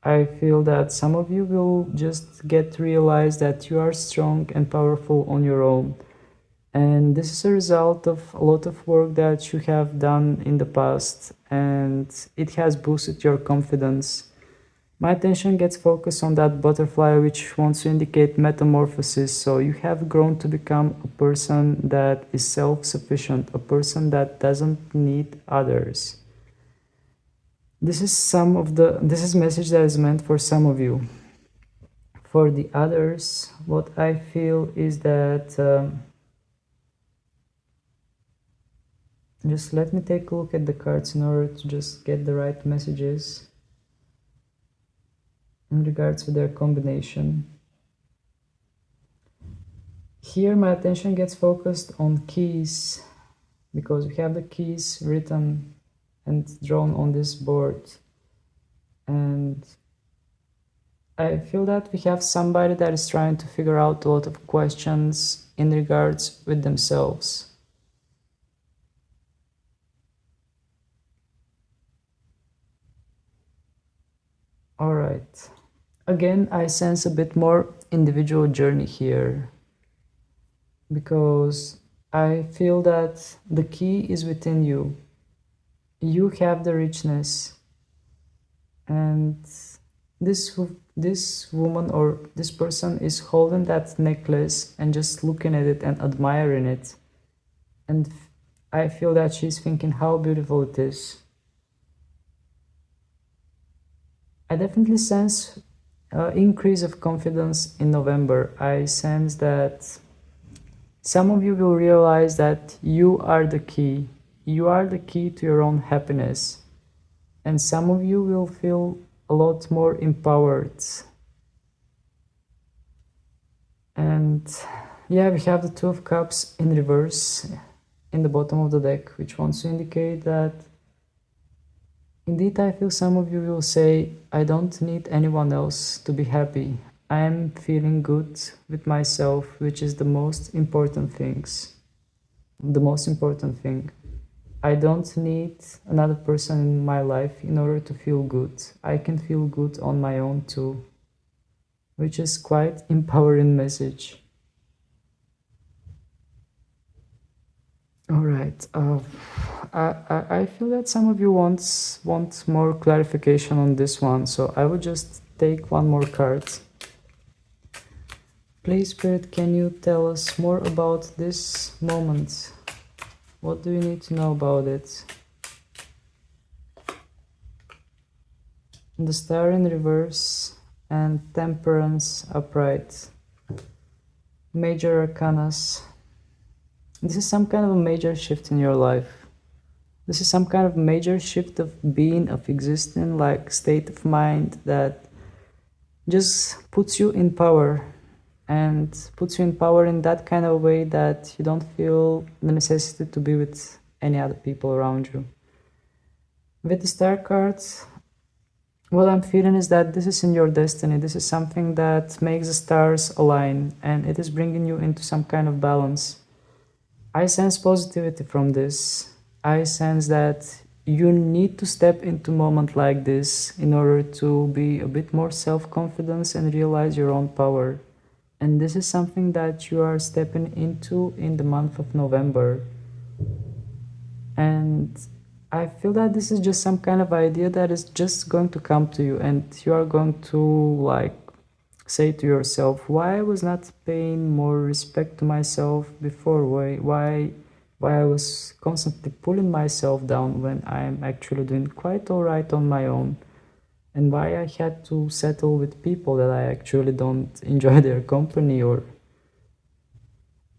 I feel that some of you will just get to realize that you are strong and powerful on your own. And this is a result of a lot of work that you have done in the past, and it has boosted your confidence. My attention gets focused on that butterfly, which wants to indicate metamorphosis. So you have grown to become a person that is self-sufficient, a person that doesn't need others. This is message that is meant for some of you. For the others, what I feel is that just let me take a look at the cards in order to just get the right messages in regards to their combination. Here my attention gets focused on keys, because we have the keys written and drawn on this board, and I feel that we have somebody that is trying to figure out a lot of questions in regards with themselves. Alright, again I sense a bit more individual journey here, because I feel that the key is within you. You have the richness, and this woman or this person is holding that necklace and just looking at it and admiring it, and I feel that she's thinking how beautiful it is. I definitely sense increase of confidence in November. I sense that some of you will realize that you are the key. You are the key to your own happiness. And some of you will feel a lot more empowered. And yeah, we have the Two of Cups in reverse in the bottom of the deck, which wants to indicate that indeed I feel some of you will say, I don't need anyone else to be happy. I am feeling good with myself, which is the most important things. The most important thing. I don't need another person in my life in order to feel good. I can feel good on my own too, which is quite empowering message. All right. I feel that some of you want more clarification on this one, so I would just take one more card. Please, Spirit, can you tell us more about this moment? What do you need to know about it? The Star in reverse and Temperance upright. Major Arcanas. This is some kind of a major shift in your life. This is some kind of major shift of being, of existing, like state of mind that just puts you in power, and puts you in power in that kind of way that you don't feel the necessity to be with any other people around you. With the Star cards, what I'm feeling is that this is in your destiny. This is something that makes the stars align, and it is bringing you into some kind of balance. I sense positivity from this. I sense that you need to step into a moment like this in order to be a bit more self-confident and realize your own power. And this is something that you are stepping into in the month of November. And I feel that this is just some kind of idea that is just going to come to you, and you are going to like say to yourself, why I was not paying more respect to myself before, why I was constantly pulling myself down when I'm actually doing quite alright on my own, and why I had to settle with people that I actually don't enjoy their company. Or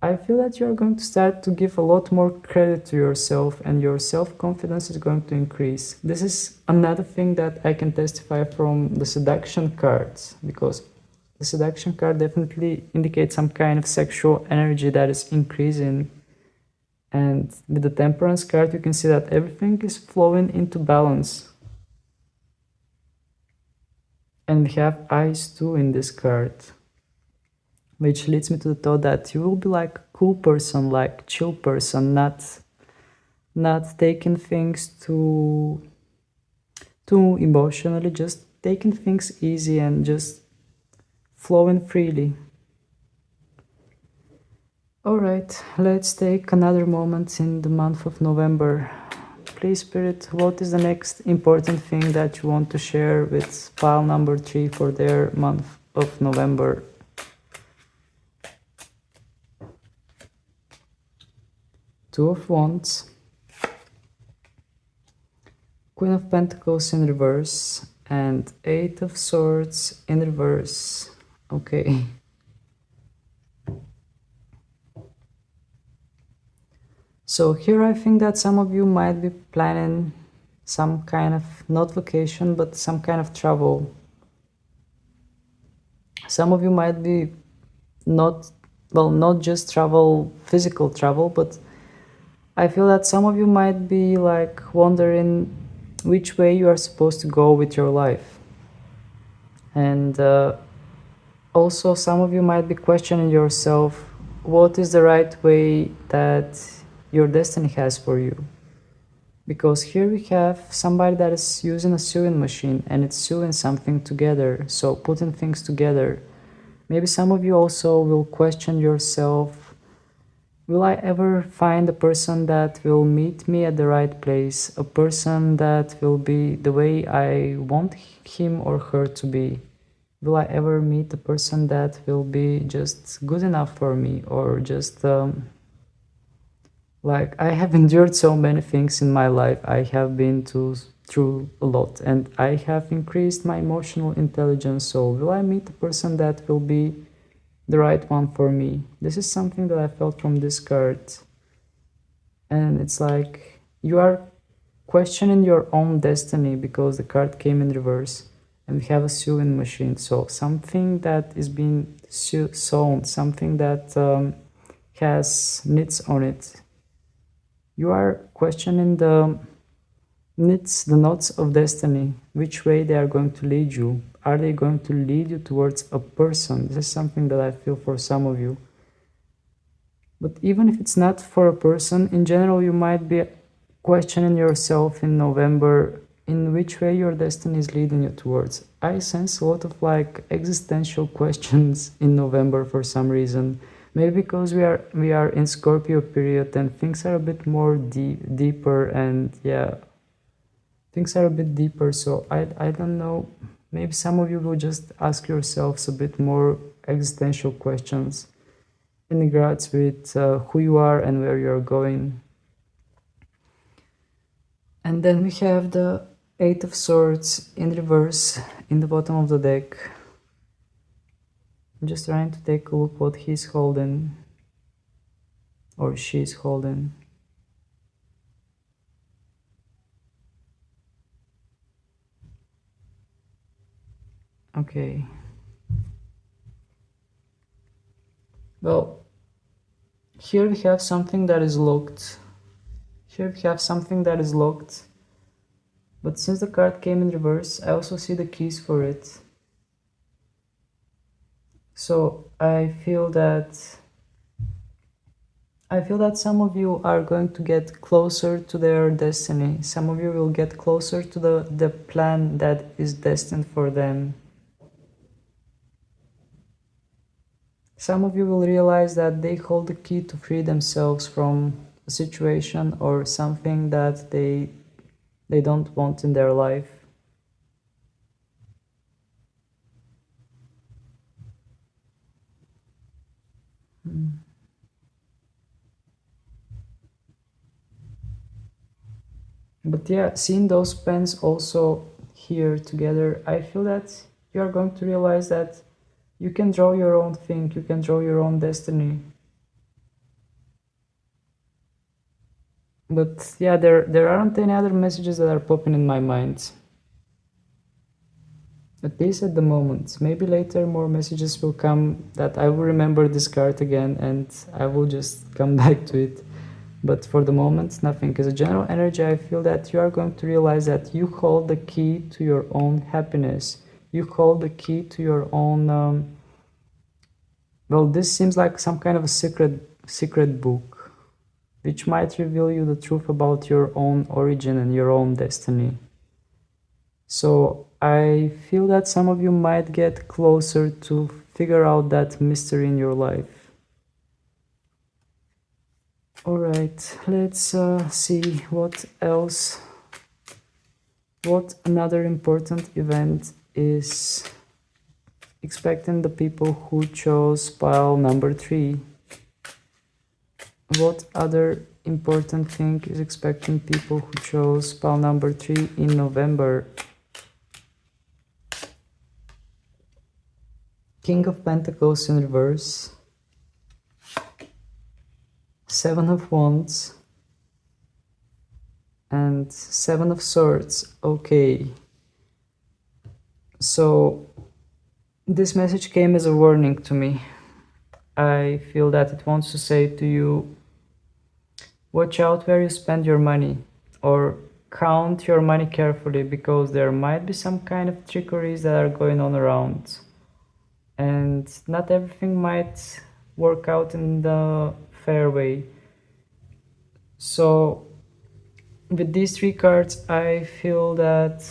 I feel that you're going to start to give a lot more credit to yourself, and your self-confidence is going to increase. This is another thing that I can testify from the Seduction cards, because the Seduction card definitely indicates some kind of sexual energy that is increasing. And with the Temperance card, you can see that everything is flowing into balance. And we have Eyes too in this card, which leads me to the thought that you will be like a cool person, like chill person, not taking things too emotionally, just taking things easy and just flowing freely. Alright, let's take another moment in the month of November. please, Spirit, what is the next important thing that you want to share with pile number 3 for their month of November? Two of Wands, Queen of Pentacles in reverse, and Eight of Swords in reverse. Okay. So here I think that some of you might be planning some kind of, not vacation, but some kind of travel. Some of you might be not just travel, physical travel, but I feel that some of you might be like wondering which way you are supposed to go with your life. And also some of you might be questioning yourself, what is the right way that your destiny has for you? Because here we have somebody that is using a sewing machine and it's sewing something together, so putting things together. Maybe some of you also will question yourself, will I ever find a person that will meet me at the right place, a person that will be the way I want him or her to be? Will I ever meet a person that will be just good enough for me, or just like, I have endured so many things in my life, I have been through a lot, and I have increased my emotional intelligence, so will I meet a person that will be the right one for me? This is something that I felt from this card. And it's like you are questioning your own destiny because the card came in reverse and we have a sewing machine. So something that is being sewn, something that has knits on it. You are questioning the knits, the knots of destiny, which way they are going to lead you. Are they going to lead you towards a person? This is something that I feel for some of you. But even if it's not for a person, in general, you might be questioning yourself in November in which way your destiny is leading you towards. I sense a lot of like existential questions in November for some reason. Maybe because we are in Scorpio period and things are a bit more deeper, and yeah, things are a bit deeper. So I don't know. Maybe some of you will just ask yourselves a bit more existential questions in regards with who you are and where you are going. And then we have the Eight of Swords in reverse in the bottom of the deck. I'm just trying to take a look what he's holding or she's holding. Okay. Well, here we have something that is locked. Here we have something that is locked. But since the card came in reverse, I also see the keys for it. So I feel that some of you are going to get closer to their destiny. Some of you will get closer to the plan that is destined for them. Some of you will realize that they hold the key to free themselves from a situation or something that they don't want in their life. But yeah, seeing those pens also here together, I feel that you are going to realize that you can draw your own thing, you can draw your own destiny. But yeah, there aren't any other messages that are popping in my mind. At least at the moment. Maybe later more messages will come that I will remember this card again and I will just come back to it. But for the moment, nothing. As a general energy, I feel that you are going to realize that you hold the key to your own happiness. You hold the key to your own... well, this seems like some kind of a secret book, which might reveal you the truth about your own origin and your own destiny. So I feel that some of you might get closer to figure out that mystery in your life. All right, let's see what else, what another important event is expecting the people who chose pile number 3. What other important thing is expecting people who chose pile number 3 in November? King of Pentacles in reverse, Seven of Wands, and Seven of Swords. Okay, so this message came as a warning to me. I feel that it wants to say to you, watch out where you spend your money, or count your money carefully, because there might be some kind of trickeries that are going on around, and not everything might work out in the fair way. So with these 3 cards, I feel that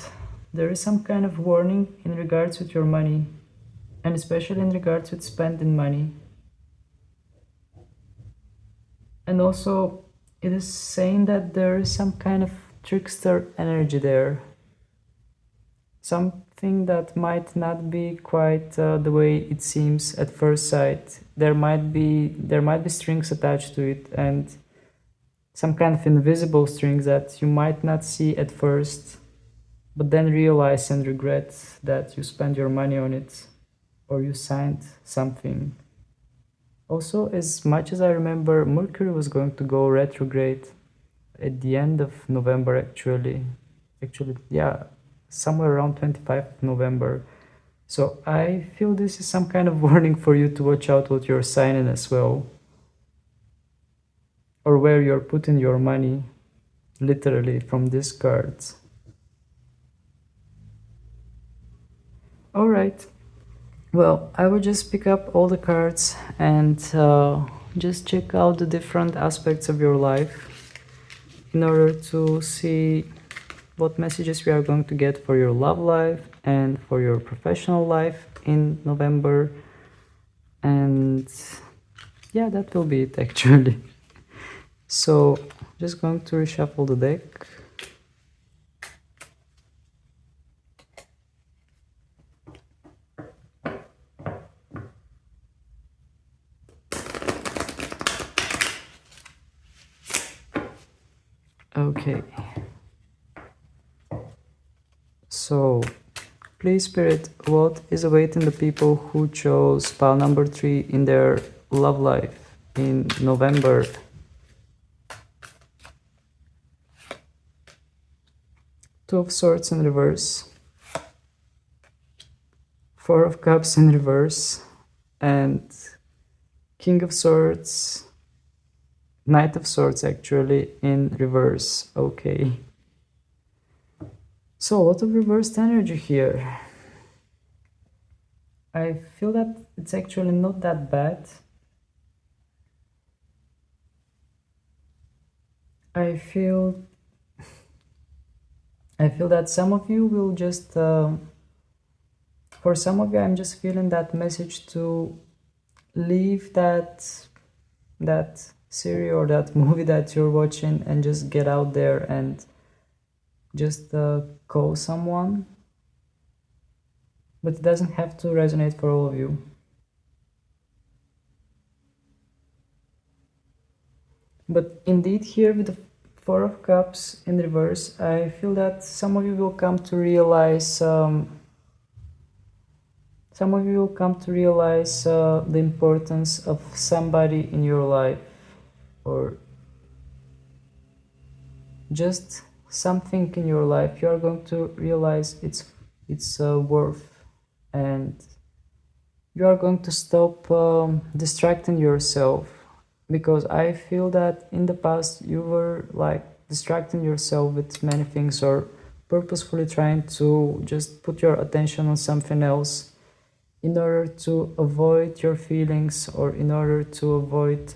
there is some kind of warning in regards with your money, and especially in regards with spending money. And also it is saying that there is some kind of trickster energy there, something that might not be quite the way it seems at first sight. There might be strings attached to it, and some kind of invisible strings that you might not see at first, but then realize and regret that you spent your money on it or you signed something. Also, as much as I remember, Mercury was going to go retrograde at the end of November, actually, yeah, somewhere around 25th of November. So I feel this is some kind of warning for you to watch out what you're signing as well, or where you're putting your money, literally, from these cards. All right. Well, I will just pick up all the cards and just check out the different aspects of your life in order to see what messages we are going to get for your love life and for your professional life in November. And yeah, that will be it actually. So just going to reshuffle the deck. Okay. So, please Spirit, what is awaiting the people who chose pile number 3 in their love life in November? Two of Swords in reverse, Four of Cups in reverse, and King of Swords, Knight of Swords actually in reverse. Okay. So a lot of reversed energy here. I feel that it's actually not that bad. I feel that some of you will just, for some of you, I'm just feeling that message to leave that series or that movie that you're watching and just get out there and just call someone. But it doesn't have to resonate for all of you. But indeed, here with the Four of Cups in reverse, I feel that some of you will come to realize the importance of somebody in your life, or just something in your life. You are going to realize its worth, and you are going to stop distracting yourself, because I feel that in the past you were like distracting yourself with many things, or purposefully trying to just put your attention on something else in order to avoid your feelings, or in order to avoid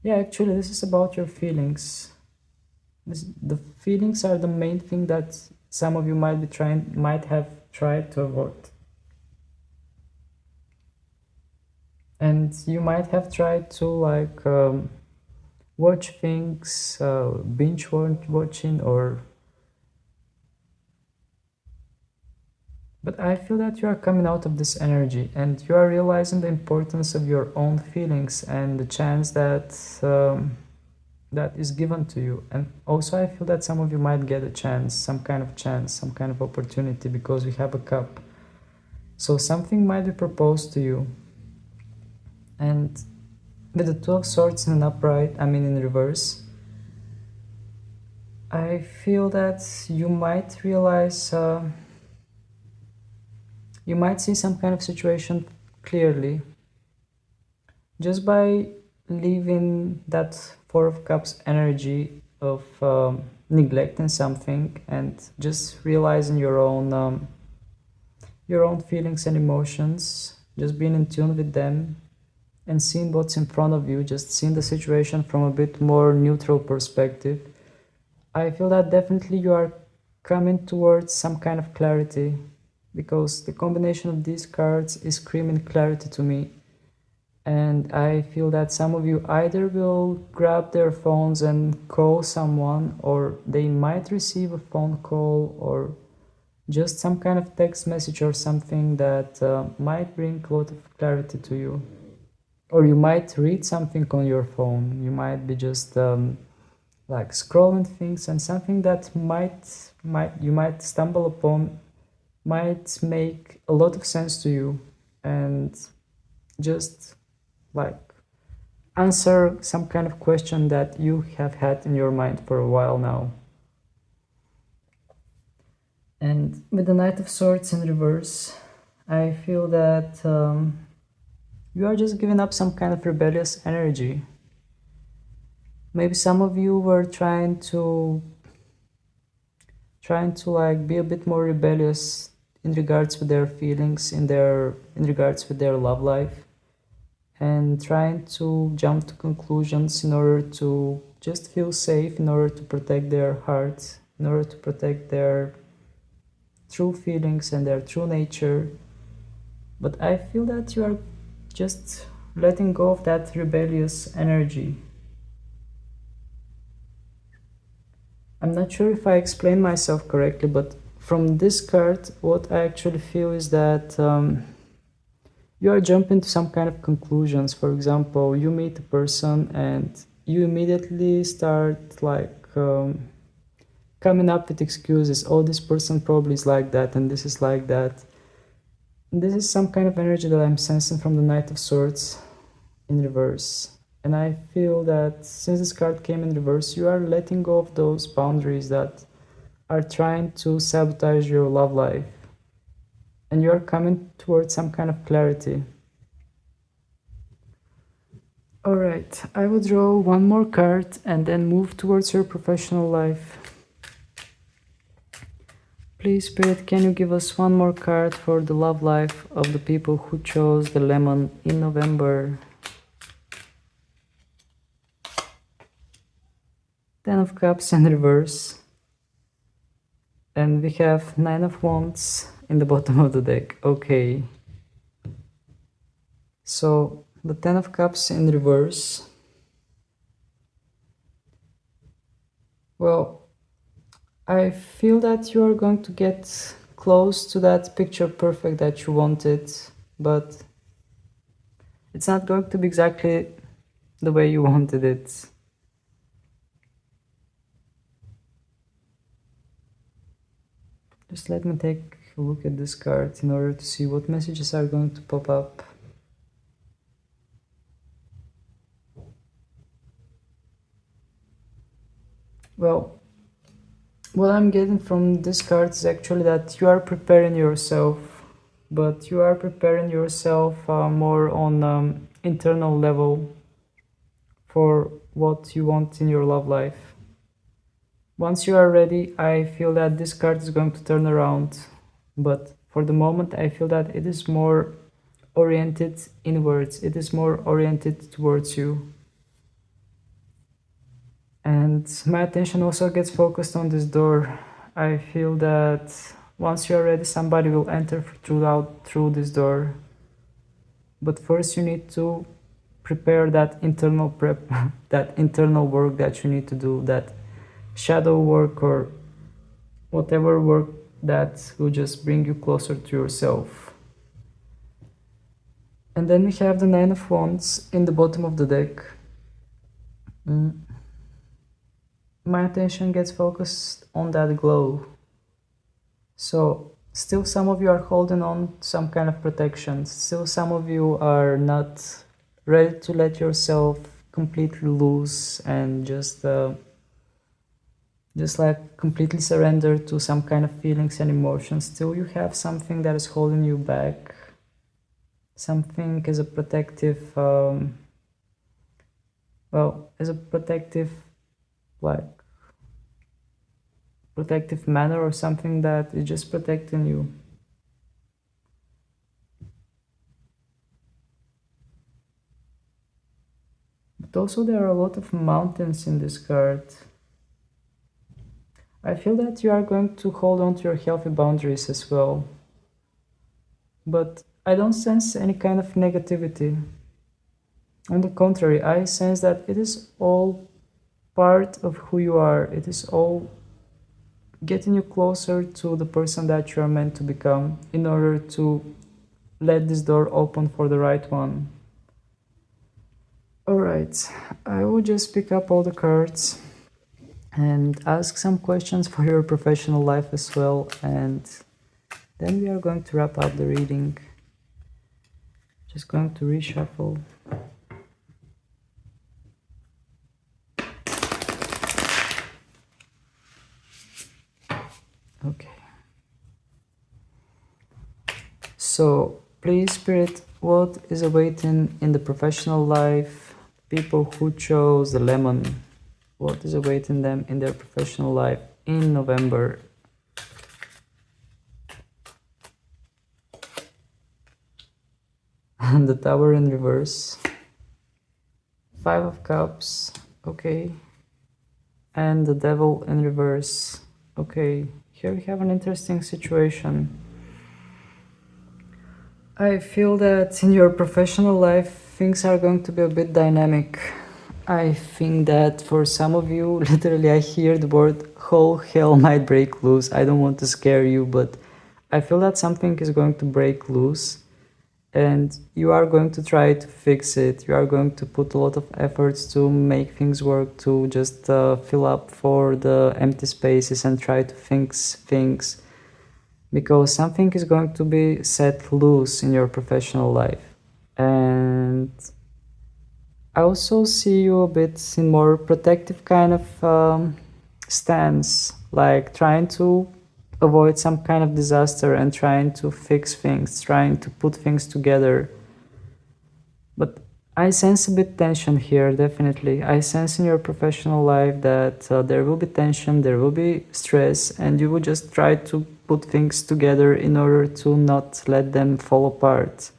yeah, actually this is about your feelings. The feelings are the main thing that some of you might have tried to avoid. And you might have tried to watch things, binge watching, or but I feel that you are coming out of this energy and you are realizing the importance of your own feelings and the chance that is given to you. And also I feel that some of you might get a chance, some kind of opportunity, because we have a cup. So something might be proposed to you. And with the Two of Swords in an upright, I mean in reverse, I feel that you might realize, you might see some kind of situation clearly just by leaving that Four of Cups energy of neglecting something and just realizing your own feelings and emotions, just being in tune with them and seeing what's in front of you, just seeing the situation from a bit more neutral perspective. I feel that definitely you are coming towards some kind of clarity, because the combination of these cards is screaming clarity to me. And I feel that some of you either will grab their phones and call someone, or they might receive a phone call, or just some kind of text message or something that might bring a lot of clarity to you. Or you might read something on your phone. You might be just like scrolling things, and something that you might stumble upon might make a lot of sense to you, and just like answer some kind of question that you have had in your mind for a while now. And with the Knight of Swords in reverse, I feel that you are just giving up some kind of rebellious energy. Maybe some of you were trying to like be a bit more rebellious in regards with their feelings, in regards with their love life, and trying to jump to conclusions in order to just feel safe, in order to protect their hearts, in order to protect their true feelings and their true nature. But I feel that you are just letting go of that rebellious energy. I'm not sure if I explained myself correctly, but from this card, what I actually feel is that you are jumping to some kind of conclusions. For example, you meet a person and you immediately start like coming up with excuses. Oh, this person probably is like that, and this is like that. And this is some kind of energy that I'm sensing from the Knight of Swords in reverse. And I feel that since this card came in reverse, you are letting go of those boundaries that are trying to sabotage your love life. And you are coming towards some kind of clarity. Alright, I will draw one more card and then move towards your professional life. Please, Spirit, can you give us one more card for the love life of the people who chose the lemon in November? Ten of Cups in reverse. And we have Nine of Wands in the bottom of the deck. Okay. So, the Ten of Cups in reverse. Well, I feel that you are going to get close to that picture perfect that you wanted, but it's not going to be exactly the way you wanted it. Just let me take a look at this card in order to see what messages are going to pop up. Well, what I'm getting from this card is actually that you are preparing yourself, but you are preparing yourself more on internal level for what you want in your love life. Once you are ready, I feel that this card is going to turn around, but for the moment I feel that it is more oriented inwards, it is more oriented towards you. And my attention also gets focused on this door. I feel that once you are ready, somebody will enter through this door. But first you need to prepare that internal prep, that internal work that you need to do, that shadow work or whatever work that will just bring you closer to yourself. And then we have the Nine of Wands in the bottom of the deck. My attention gets focused on that glow. So still some of you are holding on some kind of protection. Still some of you are not ready to let yourself completely loose and just like completely surrender to some kind of feelings and emotions. Still you have something that is holding you back. Something as a protective, as a protective, like, protective manner or something that is just protecting you. But also there are a lot of mountains in this card. I feel that you are going to hold on to your healthy boundaries as well. But I don't sense any kind of negativity. On the contrary, I sense that it is all part of who you are. It is all getting you closer to the person that you are meant to become in order to let this door open for the right one. Alright, I will just pick up all the cards and ask some questions for your professional life as well, and then we are going to wrap up the reading. Just going to reshuffle. Okay. So, please, Spirit, what is awaiting in the professional life? People who chose the lemon, what is awaiting them in their professional life in November? And the Tower in reverse. Five of Cups, okay. And the Devil in reverse, okay. Here we have an interesting situation. I feel that in your professional life, things are going to be a bit dynamic. I think that for some of you, literally I hear the word whole hell might break loose. I don't want to scare you, but I feel that something is going to break loose and you are going to try to fix it. You are going to put a lot of efforts to make things work, to just fill up for the empty spaces and try to fix things. Because something is going to be set loose in your professional life. And I also see you a bit in more protective kind of stance, like trying to avoid some kind of disaster and trying to fix things, trying to put things together. But I sense a bit tension here, definitely. I sense in your professional life that there will be tension, there will be stress, and you will just try to put things together in order to not let them fall apart.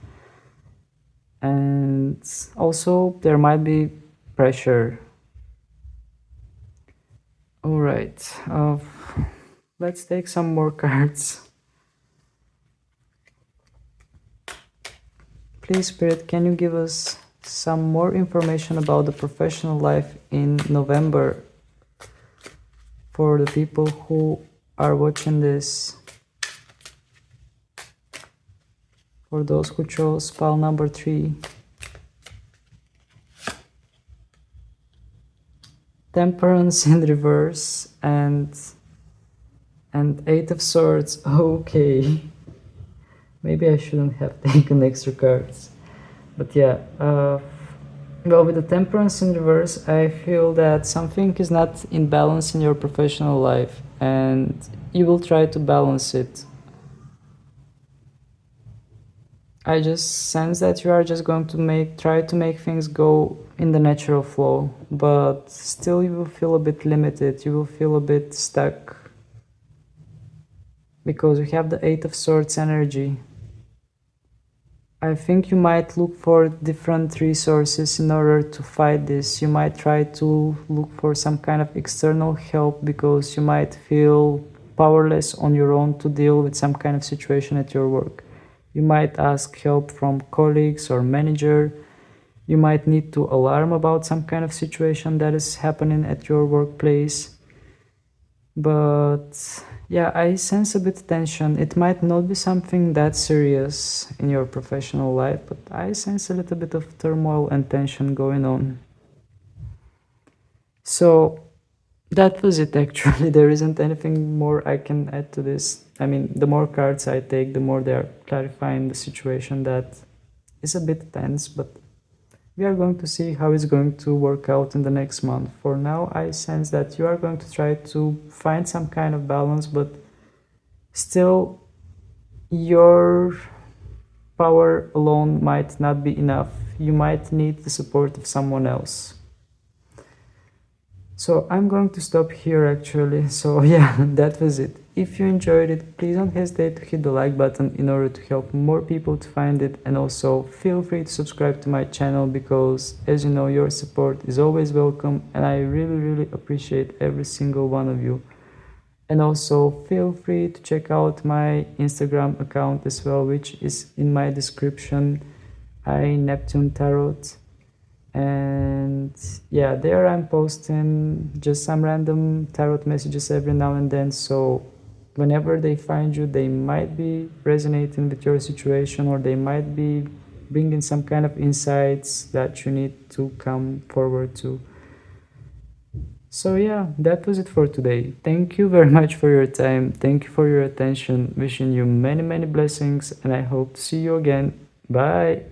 And also there might be pressure. All right, let's take some more cards. Please, Spirit, can you give us some more information about the professional life in November for the people who are watching this? For those who chose pile number 3. Temperance in reverse and Eight of Swords. Okay. Maybe I shouldn't have taken extra cards. But yeah, well, with the Temperance in reverse, I feel that something is not in balance in your professional life and you will try to balance it. I just sense that you are just going to try to make things go in the natural flow, but still you will feel a bit limited, you will feel a bit stuck. Because we have the Eight of Swords energy. I think you might look for different resources in order to fight this. You might try to look for some kind of external help because you might feel powerless on your own to deal with some kind of situation at your work. You might ask help from colleagues or manager. You might need to alarm about some kind of situation that is happening at your workplace. But yeah, I sense a bit tension. It might not be something that serious in your professional life, but I sense a little bit of turmoil and tension going on. So that was it actually. There isn't anything more I can add to this. I mean, the more cards I take, the more they're clarifying the situation that is a bit tense, but we are going to see how it's going to work out in the next month. For now, I sense that you are going to try to find some kind of balance, but still, your power alone might not be enough. You might need the support of someone else. So I'm going to stop here actually. So yeah, that was it. If you enjoyed it, please don't hesitate to hit the like button in order to help more people to find it, and also feel free to subscribe to my channel because, as you know, your support is always welcome and I really appreciate every single one of you. And also feel free to check out my Instagram account as well, which is in my description, I Neptune Tarot. And yeah, there I'm posting just some random tarot messages every now and then, so whenever they find you, they might be resonating with your situation, or they might be bringing some kind of insights that you need to come forward to. So yeah, that was it for today. Thank you very much for your time. Thank you for your attention. Wishing you many blessings, and I hope to see you again. Bye.